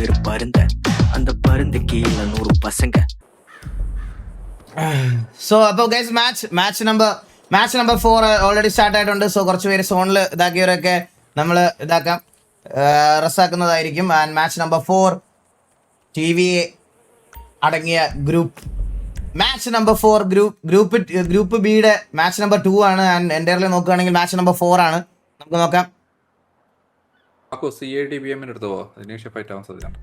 பேரு பருந்த, அந்த பருந்து கீழ 100 பசங்க. സോ അപ്പോൾ guys match number 4 already start ആയിട്ടുണ്ട്. സോ കുറച്ച് പേര് സോണിൽ ഇതാക്കിയവരൊക്കെ നമ്മൾ ഇതാക്കാം, റസ്സാക്കുന്നതായിരിക്കും. ആൻഡ് മാച്ച് നമ്പർ 4 TV അടങ്ങിയ മാച്ച് നമ്പർ 4 ഗ്രൂപ്പ് ബിയുടെ മാച്ച് നമ്പർ 2 ആണ്. ആൻഡ് എൻ്റെ നോക്കുകയാണെങ്കിൽ മാച്ച് നമ്പർ 4 ആണ്. നമുക്ക് നോക്കാം. CID BM എടുത്തോ, അതിനുശേഷം ഫൈറ്റ് ആവാൻ സാധ്യതയാണ്.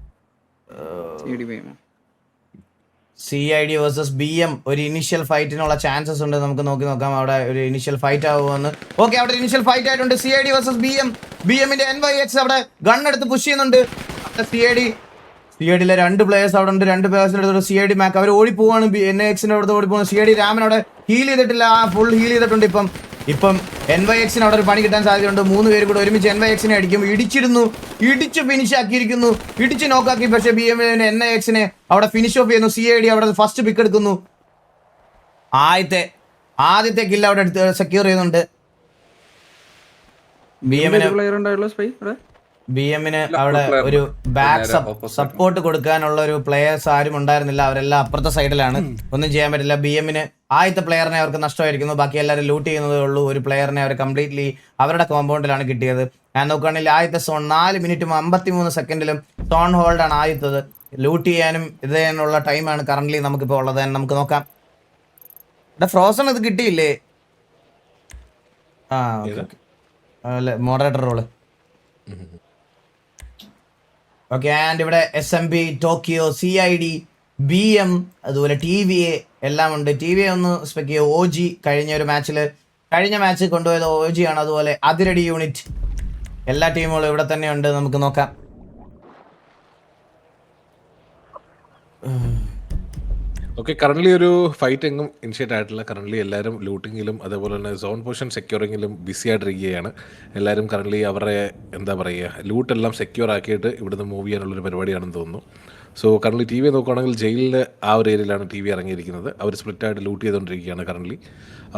CID വേഴ്സസ് BM ഒരു ഇനിഷ്യൽ ഫൈറ്റിനുള്ള ചാൻസസ് ഉണ്ട്. നമുക്ക് നോക്കാം അവിടെ ഒരു ഇനിഷ്യൽ ഫൈറ്റ് ആവുമെന്ന്. ഓക്കെ, അവിടെ ഇനിഷ്യൽ ഫൈറ്റ് ആയിട്ടുണ്ട്. CID വേഴ്സസ് BMന്റെ NYX അവിടെ ഗൺ എടുത്ത് പുഷ് ചെയ്യുന്നുണ്ട്. CIDയിലെ 2 പ്ലേയേഴ്സ് അവിടെ ഉണ്ട്. 2 പ്ലേയേഴ്സിന്റെ അടുത്ത് CID മാക്ക് അവർ ഓടിപ്പോവാണ്. NYXന്റെ അടുത്ത് ഓടിപ്പോകുന്നു. CID രാമൻ അവിടെ ഹീൽ ചെയ്തിട്ടില്ല, ഫുൾ ഹീൽ ചെയ്തിട്ടുണ്ട്. ഇപ്പം NYXന് അവിടെ ഒരു പണി കിട്ടാൻ സാധ്യതയുണ്ട്. 3 പേര് കൂടെ ഒരുമിച്ച് NYXനെ അടിക്കും. ഇടിച്ച് ഫിനിഷ് ആക്കിയിരിക്കുന്നു, ഇടിച്ച് നോക്കാക്കി. പക്ഷേ NYXനെ അവിടെ ഫിനിഷ് ഓഫ് ചെയ്യുന്നു. CID അവിടെ ഫസ്റ്റ് പിക്ക് എടുക്കുന്നു. ആദ്യത്തെ കില്ല് അവിടെ എടുത്ത് സെക്യൂർ ചെയ്യുന്നുണ്ട്. BMന് അവിടെ ഒരു ബാക്ക് സപ്പോർട്ട് കൊടുക്കാനുള്ള ഒരു പ്ലേയേഴ്സ് ആരും ഉണ്ടായിരുന്നില്ല. അവരെല്ലാം അപ്പുറത്തെ സൈഡിലാണ്. ഒന്നും ചെയ്യാൻ പറ്റില്ല. BMന് ആദ്യത്തെ പ്ലെയറിനെ അവർക്ക് നഷ്ടമായിരിക്കുന്നു. ബാക്കി എല്ലാവരും ലൂട്ട് ചെയ്യുന്നതേ ഉള്ളൂ. ഒരു പ്ലെയറിനെ അവർ കംപ്ലീറ്റ്ലി അവരുടെ കോമ്പൗണ്ടിലാണ് കിട്ടിയത്. ഞാൻ നോക്കുകയാണെങ്കിൽ ആദ്യത്തെ സോൺ 4 മിനിറ്റും 53 സെക്കൻഡിലും സോൺ ഹോൾഡാണ് ആദ്യത്തത്. ലൂട്ട് ചെയ്യാനും ഇത് ചെയ്യാനുള്ള ടൈമാണ് കറന്റ് നമുക്കിപ്പോൾ ഉള്ളത്. നമുക്ക് നോക്കാം. ഇവിടെ ഫ്രോസൺ ഇത് കിട്ടിയില്ലേ? അല്ലേ മോഡറേറ്റർ റോള്. ഓക്കെ, ആൻഡ് ഇവിടെ SMB, ടോക്കിയോ, CID, BM, അതുപോലെ TVA എല്ലാം ഉണ്ട്. TVA ഒന്ന് സ്പെക്ക് ചെയ്യുക. OG കഴിഞ്ഞ മാച്ച് കൊണ്ടുപോയത് OG ആണ്. അതുപോലെ അതിരടി യൂണിറ്റ്, എല്ലാ ടീമുകളും ഇവിടെ തന്നെ ഉണ്ട്. നമുക്ക് നോക്കാം. ഓക്കെ, കറന്റ് ഒരു ഫൈറ്റ് എങ്ങും ഇനിഷ്യേറ്റ് ആയിട്ടില്ല. കറന്റ് എല്ലാവരും ലൂട്ടിങ്ങിലും അതേപോലെ തന്നെ സോൺ പൊസിഷൻ സെക്യൂറിങ്ങിലും ബിസി ആയിട്ടിരിക്കുകയാണ്. എല്ലാവരും കറന്റ് അവരുടെ എന്താ പറയുക ലൂട്ടെല്ലാം സെക്യൂർ ആക്കിയിട്ട് ഇവിടുന്ന് മൂവ് ചെയ്യാനുള്ളൊരു പരിപാടിയാണെന്ന് തോന്നുന്നു. സോ കറന്റ് TV നോക്കുകയാണെങ്കിൽ ജയിലിൻ്റെ ആ ഒരു ഏരിയയിലാണ് TV ഇറങ്ങിയിരിക്കുന്നത്. അവർ സ്പ്ലിറ്റായിട്ട് ലൂട്ട് ചെയ്തുകൊണ്ടിരിക്കുകയാണ്. കറന്റ്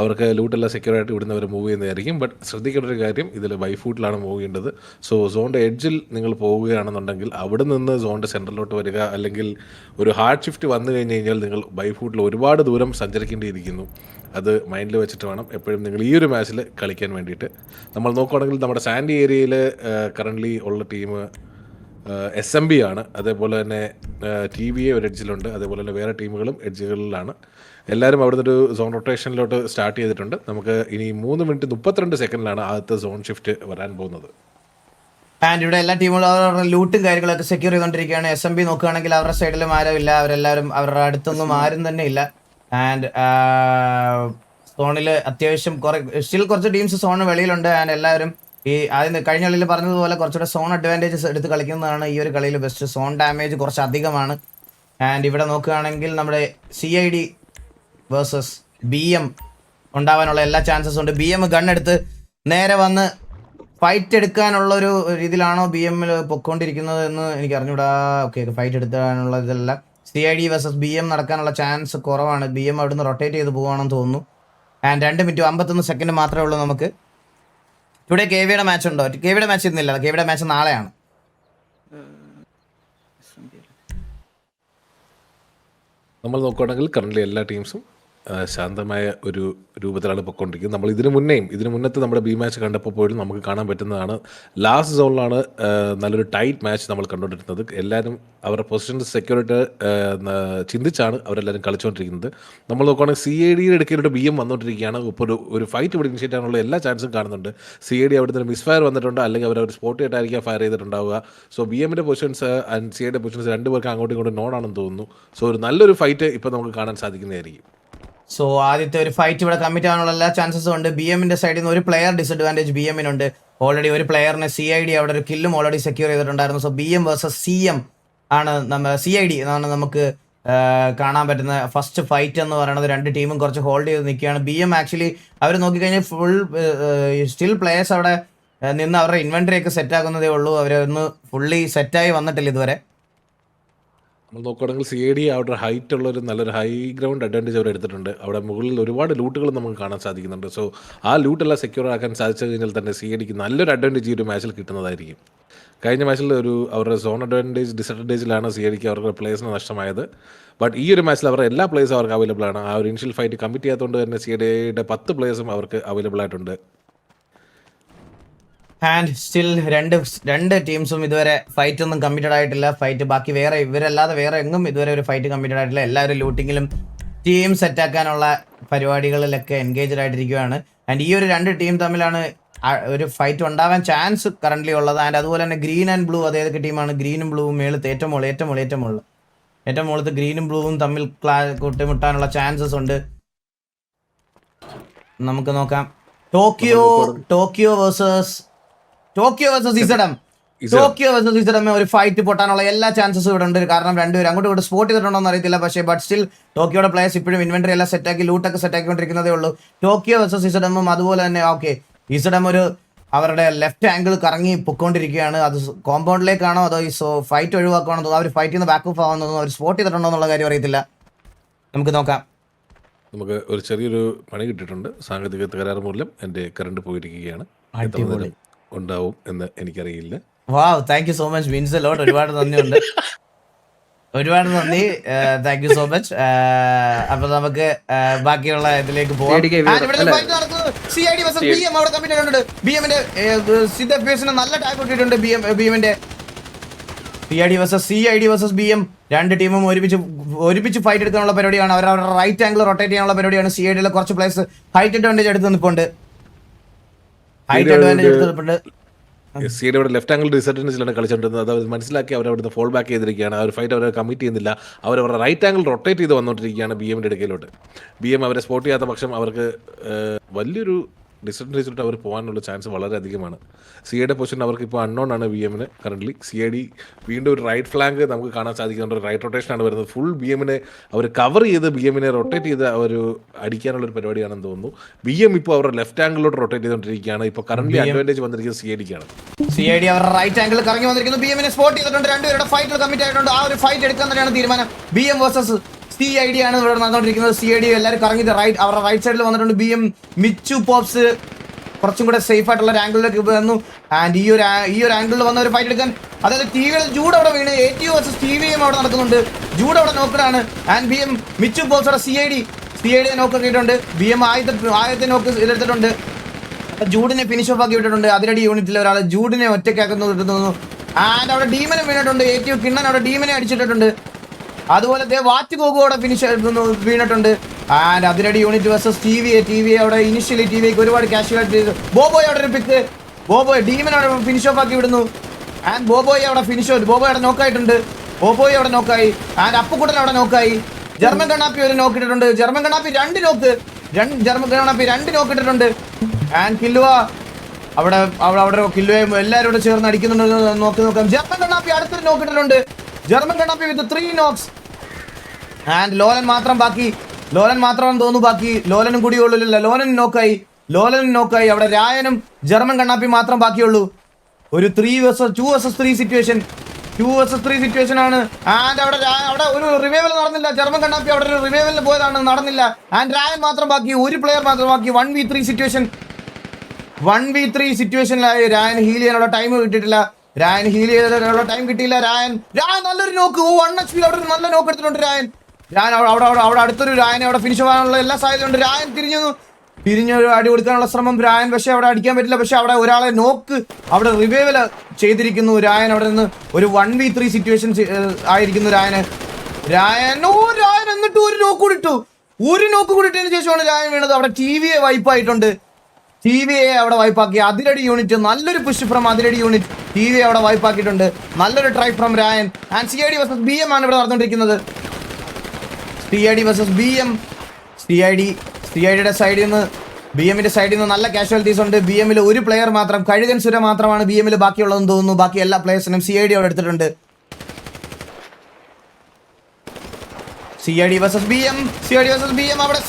അവർക്ക് ലൂട്ടെല്ലാം സെക്യൂർ ആയിട്ട് ഇവിടുന്ന് അവർ മൂവ് ചെയ്യുന്നതായിരിക്കും. ബട്ട് ശ്രദ്ധിക്കേണ്ട ഒരു കാര്യം, ഇതിൽ ബൈ ഫൂട്ടിലാണ് മൂവ് ചെയ്യേണ്ടത്. സോ സോണിൻ്റെ എഡ്ജിൽ നിങ്ങൾ പോവുകയാണെന്നുണ്ടെങ്കിൽ അവിടെ നിന്ന് സോണിൻ്റെ സെൻറ്ററിലോട്ട് വരിക, അല്ലെങ്കിൽ ഒരു ഹാർഡ് ഷിഫ്റ്റ് വന്നു കഴിഞ്ഞ് കഴിഞ്ഞാൽ നിങ്ങൾ ബൈ ഫൂട്ടിൽ ഒരുപാട് ദൂരം സഞ്ചരിക്കേണ്ടിയിരിക്കുന്നു. അത് മൈൻഡിൽ വെച്ചിട്ട് വേണം എപ്പോഴും നിങ്ങൾ ഈ ഒരു മാച്ചിൽ കളിക്കാൻ വേണ്ടിയിട്ട്. നമ്മൾ നോക്കുകയാണെങ്കിൽ നമ്മുടെ സാൻഡി ഏരിയയിൽ കറൻ്റ്ലി ഉള്ള ടീം SMB ആണ്. അതേപോലെ തന്നെ TVA ഒരു എഡ്ജിലുണ്ട്. അതേപോലെ തന്നെ വേറെ ടീമുകളും എഡ്ജുകളിലാണ്. എല്ലാവരും അവിടെ നിന്നൊരു സോൺ റൊട്ടേഷനിലോട്ട് സ്റ്റാർട്ട് ചെയ്തിട്ടുണ്ട്. നമുക്ക് ഇനി 3 മിനിറ്റ് 32 സെക്കൻഡിലാണ് ആദ്യത്തെ സോൺ ഷിഫ്റ്റ് വരാൻ പോകുന്നത്. ആൻഡ് ഇവിടെ എല്ലാ ടീമുകളും അവരുടെ ലൂട്ടും കാര്യങ്ങളൊക്കെ സെക്യൂർ ചെയ്തുകൊണ്ടിരിക്കുകയാണ്. SMB നോക്കുകയാണെങ്കിൽ അവരുടെ സൈഡിലും ആരും ഇല്ല. അവരെല്ലാവരും അവരുടെ അടുത്തൊന്നും ആരും തന്നെ ഇല്ല. ആൻഡ് സോണിൽ അത്യാവശ്യം കുറച്ച് ടീംസ് സോണിന് വെളിയിലുണ്ട്. ആൻഡ് എല്ലാവരും ആദ്യം കഴിഞ്ഞ കളിയിൽ പറഞ്ഞതുപോലെ കുറച്ചുകൂടെ സോൺ അഡ്വാൻറ്റേജസ് എടുത്ത് കളിക്കുന്നതാണ് ഈ ഒരു കളിയിൽ ബെസ്റ്റ്. സോൺ ഡാമേജ് കുറച്ച് അധികമാണ്. ആൻഡ് ഇവിടെ നോക്കുകയാണെങ്കിൽ നമ്മുടെ CID വേഴ്സസ് BM ഉണ്ടാവാനുള്ള എല്ലാ ചാൻസസും ഉണ്ട്. BM ഗണ്ണെടുത്ത് നേരെ വന്ന് ഫൈറ്റ് എടുക്കാനുള്ളൊരു രീതിയിലാണോ BMൽ പൊക്കോണ്ടിരിക്കുന്നത് എന്ന് എനിക്ക് അറിഞ്ഞൂടാ. ഓക്കെ, ഫൈറ്റ് എടുക്കാനുള്ള ഇതല്ല. CID വേഴ്സസ് BM നടക്കാനുള്ള ചാൻസ് കുറവാണ്. BM അവിടുന്ന് റൊട്ടേറ്റ് ചെയ്ത് പോവുകയാണെന്ന് തോന്നുന്നു. ആൻഡ് 2 മിനിറ്റ് 51 സെക്കൻഡ് മാത്രമേ ഉള്ളൂ നമുക്ക്. ഇവിടെ KVയുടെ മാച്ച് ഉണ്ടോ? KVയുടെ മാച്ച് ഇന്നില്ല. KVയുടെ മാച്ച് നാളെയാണ്. നമ്മൾ നോക്കുകയാണെങ്കിൽ കറന്റ് എല്ലാ ടീംസും ശാന്തമായ ഒരു രൂപത്തിലാണ് പൊയ്ക്കൊണ്ടിരിക്കുന്നത്. നമ്മൾ ഇതിന് മുന്നത്തെ നമ്മുടെ ബി മാച്ച് കണ്ടപ്പോൾ പോലും നമുക്ക് കാണാൻ പറ്റുന്നതാണ്. ലാസ്റ്റ് സോണിലാണ് നല്ലൊരു ടൈറ്റ് മാച്ച് നമ്മൾ കണ്ടുകൊണ്ടിരുന്നത്. എല്ലാവരും അവരുടെ പൊസിഷൻസ് സെക്യൂരിറ്റി ചിന്തിച്ചാണ് അവരെല്ലാവരും കളിച്ചുകൊണ്ടിരിക്കുന്നത്. നമ്മൾ നോക്കുകയാണെങ്കിൽ CIDയുടെ ഇടയ്ക്കിലൂടെ BM വന്നുകൊണ്ടിരിക്കുകയാണ്. ഇപ്പോൾ ഒരു ഫൈറ്റ് ഇവിടെ ഇനിഷ്യേറ്റ് ആകാനുള്ള എല്ലാ ചാൻസും കാണുന്നുണ്ട്. CID അവിടെ നിന്ന് മിസ് ഫയർ വന്നിട്ടുണ്ട്, അല്ലെങ്കിൽ അവർ സ്പോട്ട് ചെയ്തിട്ടായിരിക്കും ഫയർ ചെയ്തിട്ടുണ്ടാവുക. സോ BMൻ്റെ പൊസിഷൻസ് ആൻഡ് CIDയുടെ പൊസിഷൻസ് 2 പേർക്ക് അങ്ങോട്ടും ഇങ്ങോട്ടും നോണാണെന്ന് തോന്നുന്നു. സോ ഒരു നല്ലൊരു ഫൈറ്റ് ഇപ്പോൾ നമുക്ക് കാണാൻ സാധിക്കുന്നതായിരിക്കും. സോ ആദ്യത്തെ ഒരു ഫൈറ്റ് ഇവിടെ കമ്മിറ്റ് ആവാനുള്ള എല്ലാ ചാൻസസും ഉണ്ട്. BMന്റെ സൈഡിൽ നിന്ന് ഒരു പ്ലെയർ ഡിസഡ്വാൻറ്റേജ് BMനുണ്ട്. ഓൾറെഡി ഒരു പ്ലെയറിനെ CID അവിടെ ഒരു കില്ലും ഓൾറെഡി സെക്യൂർ ചെയ്തിട്ടുണ്ടായിരുന്നു. സോ BM വേഴ്സസ് CM ആണ് CID എന്നാണ് നമുക്ക് കാണാൻ പറ്റുന്ന ഫസ്റ്റ് ഫൈറ്റ് എന്ന് പറയുന്നത്. 2 ടീമും കുറച്ച് ഹോൾഡ് ചെയ്ത് നിൽക്കുകയാണ്. BM ആക്ച്വലി അവർ നോക്കിക്കഴിഞ്ഞാൽ സ്റ്റിൽ പ്ലേയേഴ്സ് അവിടെ നിന്ന് അവരുടെ ഇൻവെന്ററി ഒക്കെ സെറ്റ് ആക്കുന്നതേ ഉള്ളൂ. അവരൊന്ന് ഫുള്ളി സെറ്റായി വന്നിട്ടില്ല ഇതുവരെ. നമ്മൾ നോക്കുകയാണെങ്കിൽ CID അവിടെ ഹൈറ്റ് ഉള്ളൊരു നല്ലൊരു ഹൈ ഗ്രൗണ്ട് അഡ്വാൻറ്റേജ് അവർ എടുത്തിട്ടുണ്ട്. അവിടെ മുകളിൽ ഒരുപാട് ലൂട്ടുകൾ നമുക്ക് കാണാൻ സാധിക്കുന്നുണ്ട്. സോ ആ ലൂട്ടെല്ലാം സെക്യൂർ ആക്കാൻ സാധിച്ചു കഴിഞ്ഞാൽ തന്നെ CIDക്ക് നല്ലൊരു അഡ്വാൻറ്റേജ് ഈ ഒരു മാച്ചിൽ കിട്ടുന്നതായിരിക്കും. കഴിഞ്ഞ മാച്ചിൽ അവരുടെ സോൺ അഡ്വാൻറ്റേജ് ഡിസഡ്വാൻറ്റേജിലാണ് CIDക്ക് അവരുടെ പ്ലേയേഴ്സിന് നഷ്ടമായത്. ബട്ട് ഈ ഒരു മാച്ചിൽ അവരുടെ എല്ലാ പ്ലേയേഴ്സും അവർക്ക് അവൈലബിൾ ആണ്. ആ ഒരു ഇനിഷ്യൽ ഫൈറ്റ് കമ്മിറ്റ് ചെയ്യാത്തതുകൊണ്ട് തന്നെ CIDയുടെ 10 പ്ലേയേഴ്സും അവർക്ക് അവൈലബിൾ ആയിട്ടുണ്ട്. ആൻഡ് സ്റ്റിൽ രണ്ട് ടീംസും ഇതുവരെ ഫൈറ്റ് ഒന്നും കമ്മിറ്റഡ് ആയിട്ടില്ല. ഫൈറ്റ് ബാക്കി വേറെ ഇവരല്ലാതെ വേറെ എങ്ങും ഇതുവരെ ഒരു ഫൈറ്റ് കമ്മിറ്റഡ് ആയിട്ടില്ല. എല്ലാവരും ലൂട്ടിങ്ങിലും ടീം സെറ്റാക്കാനുള്ള പരിപാടികളിലൊക്കെ എൻഗേജ്ഡ് ആയിട്ടിരിക്കുകയാണ്. ആൻഡ് ഈ ഒരു രണ്ട് ടീം തമ്മിലാണ് ഒരു ഫൈറ്റ് ഉണ്ടാവാൻ ചാൻസ് കറന്റ് ഉള്ളത്. ആൻഡ് അതുപോലെ തന്നെ ഗ്രീൻ ആൻഡ് ബ്ലൂ അതേതൊക്കെ ടീമാണ് ഗ്രീനും ബ്ലൂവും മേളത്ത് ഏറ്റവും മുകളിലത്ത് ഗ്രീനും ബ്ലൂവും തമ്മിൽ കൂട്ടിമുട്ടാനുള്ള ചാൻസസ് ഉണ്ട്. നമുക്ക് നോക്കാം. ടോക്കിയോ വേഴ്സസ് ഇസഡം ഒരു ഫൈറ്റ് പൊട്ടാനുള്ള എല്ലാ ചാൻസസും ഇവിടെ ഉണ്ട്. കാരണം രണ്ടുപേരും അങ്ങോട്ട് ഇവിടെ സ്പോട്ട് ചെയ്തിട്ടുണ്ടോ എന്ന് അറിയത്തില്ല. പക്ഷേ ബട്ട് സ്റ്റിൽ ടോക്കിയോയുടെ പ്ലേയേഴ്സ് ഇപ്പോഴും ഇൻവെന്ററി എല്ലാം സെറ്റാക്കി ലൂട്ടൊക്കെ സെറ്റാക്കിക്കൊണ്ടിരിക്കുന്നതേ ഉള്ളൂ. ടോക്കിയോ വേഴ്സസ് ഇസഡമും അതുപോലെ തന്നെ ഇസഡം അവരുടെ ലെഫ്റ്റ് ആംഗിൾ കറങ്ങി പൊക്കോണ്ടിരിക്കുകയാണ്. അത് കോമ്പൗണ്ടിലേക്കാണോ അതോ ഈ ഫൈറ്റ് ഒഴിവാക്കുകയാണോ തോന്നുന്നു. അവർ ഫൈറ്റിൽ നിന്ന് ബാക്കപ്പ് ആവാൻ തോന്നുന്നു. അവർ സ്പോട്ട് ചെയ്തിട്ടുണ്ടോ എന്നുള്ള കാര്യം അറിയത്തില്ല. നമുക്ക് നോക്കാം. നമുക്ക് ഒരു ചെറിയൊരു പണി കിട്ടിയിട്ടുണ്ട്. സാങ്കേതിക തകരാറ് മൂലം എൻ്റെ കറണ്ട് പോയിരിക്കുകയാണ്. ഉണ്ടാവും എന്ന് എനിക്കറിയില്ല. Wow, thank you so much means a lot. ഒരുപാട് നന്ദിയുണ്ട്. Thank you so much. അപ്പൊ നമുക്ക് ബാക്കിയുള്ള ഇതിലേക്ക് പോകാം. നല്ല ടാഗ് കിട്ടിയിട്ടുണ്ട്. BMന്റെ CID വേഴ്സസ് BM രണ്ട് ടീമും ഒരുമിച്ച് ഫൈറ്റ് എടുക്കാനുള്ള പരിപാടിയാണ്. അവരുടെ റൈറ്റ് ആംഗിൾ റൊട്ടേറ്റ് ചെയ്യാനുള്ള പരിപാടിയാണ്. CIDയിലെ കുറച്ച് പ്ലേയേഴ്സ് ഹൈറ്റ് അഡ്വാൻറ്റേജ് എടുത്ത് നിൽപ്പുണ്ട്. CIDയുടെ ലെഫ്റ്റ് ആംഗിൾ ഡിസഡ്വാൻറ്റേജിലാണ് കളിച്ചുകൊണ്ടിരുന്നത്. അത് മനസ്സിലാക്കി അവരവിടുന്ന് ഫോൾ ബാക്ക് ചെയ്തിരിക്കുകയാണ്. ആ ഒരു ഫൈറ്റ് അവരെ കമ്മിറ്റ് ചെയ്യുന്നില്ല. അവരുടെ റൈറ്റ് ആംഗിൾ റൊട്ടേറ്റ് ചെയ്ത് വന്നുകൊണ്ടിരിക്കുകയാണ് BMന്റെ ഇടയ്ക്കിലോട്ട്. BM അവരെ സ്പോട്ട് ചെയ്യാത്ത പക്ഷം അവർക്ക് വലിയൊരു ഡിസഡ്വാൻറ്റേജിലോട്ട് അവർ പോകാനുള്ള ചാൻസ് വളരെ അധികമാണ്. CIDയുടെ പൊസിഷൻ അവർക്ക് ഇപ്പോൾ അൺനോൺ ആണ്. BMന് കറൻ്റ്ലി CID വീണ്ടും ഒരു റൈറ്റ് ഫ്ലാങ്ക് നമുക്ക് കാണാൻ സാധിക്കുന്നുണ്ട്. ഒരു റൈറ്റ് റൊട്ടേഷനാണ് വരുന്നത്. ഫുൾ BMനെ അവർ കവർ ചെയ്ത് BMനെ റൊട്ടേറ്റ് ചെയ്ത് ഒരു അടിക്കാനുള്ളൊരു പരിപാടിയാണെന്ന് തോന്നുന്നു. BM ഇപ്പോൾ അവരുടെ ലെഫ്റ്റ് ആംഗിളിലോട്ട് റൊട്ടേറ്റ് ചെയ്തുകൊണ്ടിരിക്കുകയാണ്. ഇപ്പോൾ കറൻ്റ്ലി അഡ്വാൻറ്റേജ് വന്നിരിക്കുന്നത് CIDക്കാണ്. CID അവരുടെ റൈറ്റ് ആംഗിൾ കറങ്ങി വന്നിരിക്കുന്നു. BMനെ സ്പോട്ട് ചെയ്തിട്ടുണ്ട്. രണ്ടുപേരുടെ ഫൈറ്റിൽ കമ്മിറ്റ് ആയിട്ടുണ്ട്. ആ ഒരു ഫൈറ്റ് എടുക്കാൻ തന്നെയാണ് തീരുമാനം. BM വേഴ്സസ് CID ആണ് ഇവിടെ നടന്നുകൊണ്ടിരിക്കുന്നത്. CID എല്ലാവരും കറങ്ങി അവരുടെ റൈറ്റ് സൈഡിൽ വന്നിട്ടുണ്ട്. BM മിച്ചു പോപ്സ് കുറച്ചും കൂടെ സേഫ് ആയിട്ടുള്ള ഒരു ആംഗിളിലേക്ക് വന്നു. ആൻഡ് ഈ ഒരു ആംഗിളിൽ വന്ന ഒരു ഫൈറ്റ് എടുക്കാൻ, അതായത് TVയിൽ ജൂഡ് അവിടെ വീണ് ATU വേഴ്സസ് TVയും അവിടെ നടക്കുന്നുണ്ട്. ജൂഡ് അവിടെ നോക്കലാണ്. ആൻഡ് BM മിച്ചു പോപ്സ് CID നോക്ക് കിട്ടിയിട്ടുണ്ട്. BM ആദ്യത്തെ നോക്ക് എടുത്തിട്ടുണ്ട്. ജൂഡിനെ ഫിനിഷ് ഓഫ് ആക്കി വിട്ടിട്ടുണ്ട്. അതിരടി യൂണിറ്റിൽ ഒരാൾ ജൂഡിനെ ഒറ്റയ്ക്കാക്കുന്നു തോന്നുന്നു. ആൻഡ് അവിടെ ഡീമനെ വീണിട്ടുണ്ട്. ATU കിണ്ണൻ അവിടെ ഡീമനെ അടിച്ചിട്ടുണ്ട്. അതുപോലെ വാറ്റ് ഗോഗോടെ ഫിനിഷ് വീണിട്ടുണ്ട്. And Athiradi unit versus TV അവിടെ ഇനിഷ്യലി TVക്ക് ഒരുപാട് കാഷ്വാലിറ്റി ചെയ്തു. ബോബോയ് അവിടെ ഒരു പിക്ക്. ഡീമൻ അവിടെ ഫിനിഷ് ഓഫ് ആക്കി വിടുന്നു. ആൻഡ് ബോബോയ് അവിടെ നോക്കായിട്ടുണ്ട്. ബോബോയ് അവിടെ നോക്കായി. ആൻഡ് അപ്പുക്കുട്ടൻ അവിടെ നോക്കായി. ജർമ്മൻ കണ്ണാപ്പി ഒരു നോക്കിയിട്ടുണ്ട്. ജർമ്മൻ കണ്ണാപ്പി രണ്ട് നോക്കിയിട്ടുണ്ട്. ആൻഡ് കില്ലുവ അവിടെ കില്ലുവയും എല്ലാവരും കൂടെ ചേർന്ന് അടിക്കുന്നുണ്ട്. നോക്കാം. ജർമ്മൻ കണ്ണാപ്പി അടുത്തൊരു നോക്കിയിട്ടുണ്ട്. German Kannappi with 3 Knox. And ലോലൻ മാത്രമാണെന്ന് തോന്നുന്നു ബാക്കി. ലോലനും കൂടി ഉള്ളില്ല. ലോലൻ നോക്കായി. അവിടെ രായനും ജർമ്മൻ കണ്ണാപ്പി മാത്രം ബാക്കിയുള്ളൂ. ഒരു 2 vs 3 സിറ്റുവേഷൻ ആണ്. ആൻഡ് അവിടെ ഒരു റിവൈവൽ നടന്നില്ല. ജർമ്മൻ കണ്ണാപ്പി അവിടെ ഒരു റിവൈവലിന് പോയതാണ്, നടന്നില്ല. ആൻഡ് രായൻ മാത്രം ബാക്കി. ഒരു പ്ലെയർ മാത്രം ബാക്കി. 1v3 സിറ്റുവേഷനിലായി. രായൻ ഹീൽ ചെയ്യാനുള്ള ടൈം കിട്ടിയിട്ടില്ല. ടൈം കിട്ടിയില്ല. രായൻ നല്ലൊരു നോക്ക്. 1 HP അവിടെ ഒരു നല്ല നോക്ക് എടുത്തിട്ടുണ്ട്. രായൻ അവിടെ അടുത്തൊരു രായനെ അവിടെ ഫിനിഷ് ആവാനുള്ള എല്ലാ സാധ്യതയുണ്ട്. രായൻ തിരിഞ്ഞൊരു അടി കൊടുക്കാനുള്ള ശ്രമം രായൻ, പക്ഷെ അവിടെ അടിക്കാൻ പറ്റില്ല. പക്ഷെ അവിടെ ഒരാളെ നോക്ക് അവിടെ റിവൈവൽ ചെയ്തിരിക്കുന്നു. രായൻ അവിടെ നിന്ന് ഒരു 1v3 സിറ്റുവേഷൻ ആയിരിക്കുന്നു. രായൻ എന്നിട്ട് ഒരു നോക്ക് കൂടി ഇട്ടതിന് ശേഷമാണ് രായൻ വീണത്. അവിടെ TVയെ വൈപ്പായിട്ടുണ്ട്. TVയെ അവിടെ വൈപ്പാക്കി. അതിരടി യൂണിറ്റ് നല്ലൊരു പുഷ് ഫ്രം അതിരടി യൂണിറ്റ്. TVയെ അവിടെ വൈപ്പാക്കിയിട്ടുണ്ട്. നല്ലൊരു try from Rayan. And CID versus BM ആണ് ഇവിടെ നടന്നുകൊണ്ടിരിക്കുന്നത്. CID versus BM. CIDയുടെ സൈഡിൽ നിന്ന് BMന്റെ സൈഡിൽ നിന്ന് നല്ല കാഷ്വാലിറ്റീസ് ഉണ്ട്. BMൽ ഒരു പ്ലെയർ മാത്രം, കഴുകൻ സുര മാത്രമാണ് BMൽ ബാക്കിയുള്ളതെന്ന് തോന്നുന്നു. ബാക്കി എല്ലാ പ്ലേയേഴ്സിനും CID അവിടെ എടുത്തിട്ടുണ്ട്. CID versus BM. അവിടെ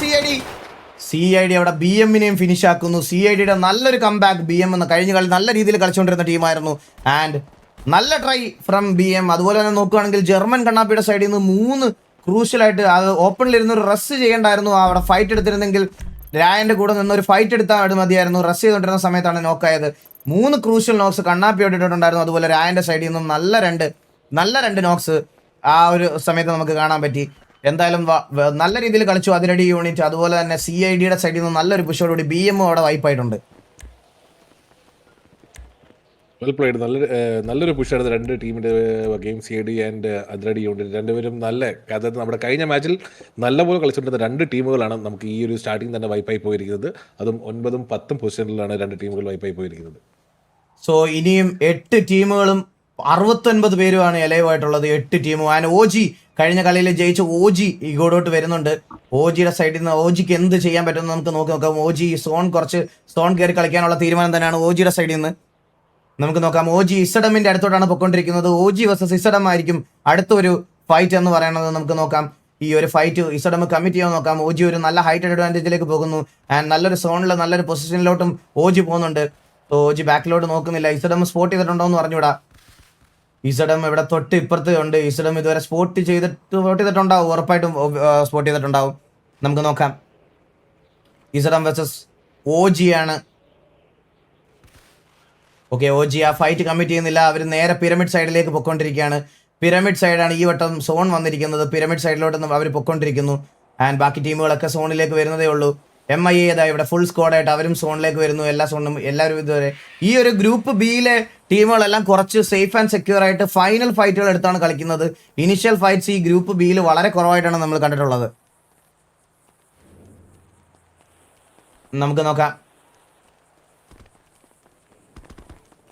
CID അവിടെ BMനെയും ഫിനിഷ് ആക്കുന്നു. CIDയുടെ നല്ലൊരു കംബാക്ക്. BM എന്ന കഴിഞ്ഞ കളി നല്ല രീതിയിൽ കളിച്ചുകൊണ്ടിരുന്ന ടീമായിരുന്നു. ആൻഡ് നല്ല ട്രൈ ഫ്രം BM. അതുപോലെ തന്നെ നോക്കുകയാണെങ്കിൽ ജർമ്മൻ കണ്ണാപ്പിയുടെ സൈഡിൽ നിന്ന് 3 ക്രൂഷ്യലായിട്ട് അത് ഓപ്പണിലിരുന്ന് ഒരു റസ് ചെയ്യേണ്ടായിരുന്നു. അവിടെ ഫൈറ്റ് എടുത്തിരുന്നെങ്കിൽ രായന്റെ കൂടെ നിന്ന് ഒരു ഫൈറ്റ് എടുത്താൽ മതിയായിരുന്നു. റഷ് ചെയ്തുകൊണ്ടിരുന്ന സമയത്താണ് നോക്കായത്. 3 ക്രൂഷ്യൽ നോക്സ് കണ്ണാപ്പി ഇട്ടിട്ടുണ്ടായിരുന്നു. അതുപോലെ രായന്റെ സൈഡിൽ നിന്നും നല്ല രണ്ട് നോക്സ് ആ ഒരു സമയത്ത് നമുക്ക് കാണാൻ പറ്റി. എന്തായാലും നല്ല രീതിയിൽ കളിച്ചു അതിരടി യൂണിറ്റ്. അതുപോലെ തന്നെ CIDയുടെ സൈഡിൽ നിന്ന് നല്ലൊരു പുഷോടുകൂടി BM അവിടെ വൈപ്പായിട്ടുണ്ട്. Well played. നല്ലൊരു പുഷായിരുന്നു രണ്ട് ടീമിൻ്റെ game. CID and Athiradi unit രണ്ടുപേരും അതായത് നമ്മുടെ കഴിഞ്ഞ മാച്ചിൽ നല്ലപോലെ കളിച്ചിട്ടുള്ള രണ്ട് ടീമുകളാണ് നമുക്ക് ഈ ഒരു സ്റ്റാർട്ടിങ് തന്നെ വൈപ്പായി പോയിരിക്കുന്നത്. അതും 9ഉം 10ഉം പൊസിഷനിലാണ് രണ്ട് ടീമുകൾ വൈപ്പായി പോയിരിക്കുന്നത്. സോ ഇനിയും 8 ടീമുകളും 69 പേരുമാണ് എലൈവായിട്ടുള്ളത്. 8 ടീമും. ആൻഡ് OG കഴിഞ്ഞ കളിയിൽ ജയിച്ച OG ഇങ്ങോട്ട് വരുന്നുണ്ട്. OGയുടെ സൈഡിൽ നിന്ന് OGക്ക് എന്ത് ചെയ്യാൻ പറ്റുമെന്ന് നമുക്ക് നോക്കാം. OG സോൺ കയറി കളിക്കാനുള്ള തീരുമാനം തന്നെയാണ് OGയുടെ സൈഡിൽ നിന്ന്. നമുക്ക് നോക്കാം. OG ഇസഡമിന്റെ അടുത്തോട്ടാണ് പൊയ്ക്കൊണ്ടിരിക്കുന്നത്. OG വേഴ്സസ് ഇസഡം ആയിരിക്കും അടുത്തൊരു ഫൈറ്റ് എന്ന് പറയുന്നത്. നമുക്ക് നോക്കാം ഈ ഒരു ഫൈറ്റ് ഇസഡം കമ്മിറ്റ് ചെയ്യാൻ നോക്കാം. OG ഒരു നല്ല ഹൈറ്റ് അഡ്വാൻറ്റേജിലേക്ക് പോകുന്നു. ആൻഡ് നല്ലൊരു സോണിൽ നല്ലൊരു പൊസിഷനിലോട്ടും OG പോകുന്നുണ്ട്. സോ OG ബാക്കിലോട്ട് നോക്കുന്നില്ല. ഇസഡം സ്പോട്ട് ചെയ്തിട്ടുണ്ടോ എന്ന് പറഞ്ഞുകൂടാ. ഇസഡം ഇവിടെ തൊട്ട് ഇപ്പുറത്ത് ഉണ്ട്. ഇസഡം ഇതുവരെ സ്പോട്ട് ചെയ്തിട്ടുണ്ടാവും. ഉറപ്പായിട്ടും സ്പോട്ട് ചെയ്തിട്ടുണ്ടാവും. നമുക്ക് നോക്കാം. ഇസഡം വേഴ്സസ് OG ആണ്. ഓക്കെ, OG ആ ഫൈറ്റ് കമ്മിറ്റ് ചെയ്യുന്നില്ല. അവർ നേരെ പിരമിഡ് സൈഡിലേക്ക് പൊയ്ക്കൊണ്ടിരിക്കുകയാണ്. പിരമിഡ് സൈഡാണ് ഈ വട്ടം സോൺ വന്നിരിക്കുന്നത്. പിരമിഡ് സൈഡിലോട്ട് അവർ പൊയ്ക്കൊണ്ടിരിക്കുന്നു. ആൻഡ് ബാക്കി ടീമുകളൊക്കെ സോണിലേക്ക് വരുന്നതേ ഉള്ളൂ. MIA ഇവിടെ ഫുൾ സ്ക്വാഡായിട്ട് അവരും സോണിലേക്ക് വരുന്നു. എല്ലാവരും ഇതുവരെ ഈ ഒരു ഗ്രൂപ്പ് ബിയിലെ ടീമുകളെല്ലാം കുറച്ച് സേഫ് ആൻഡ് സെക്യൂർ ആയിട്ട് ഫൈനൽ ഫൈറ്റുകൾ എടുത്താണ് കളിക്കുന്നത്. ഇനിഷ്യൽ ഫൈറ്റ്സ് ഈ ഗ്രൂപ്പ് ബിയിൽ വളരെ കുറവായിട്ടാണ് നമ്മൾ കണ്ടിട്ടുള്ളത്. നമുക്ക് നോക്കാം.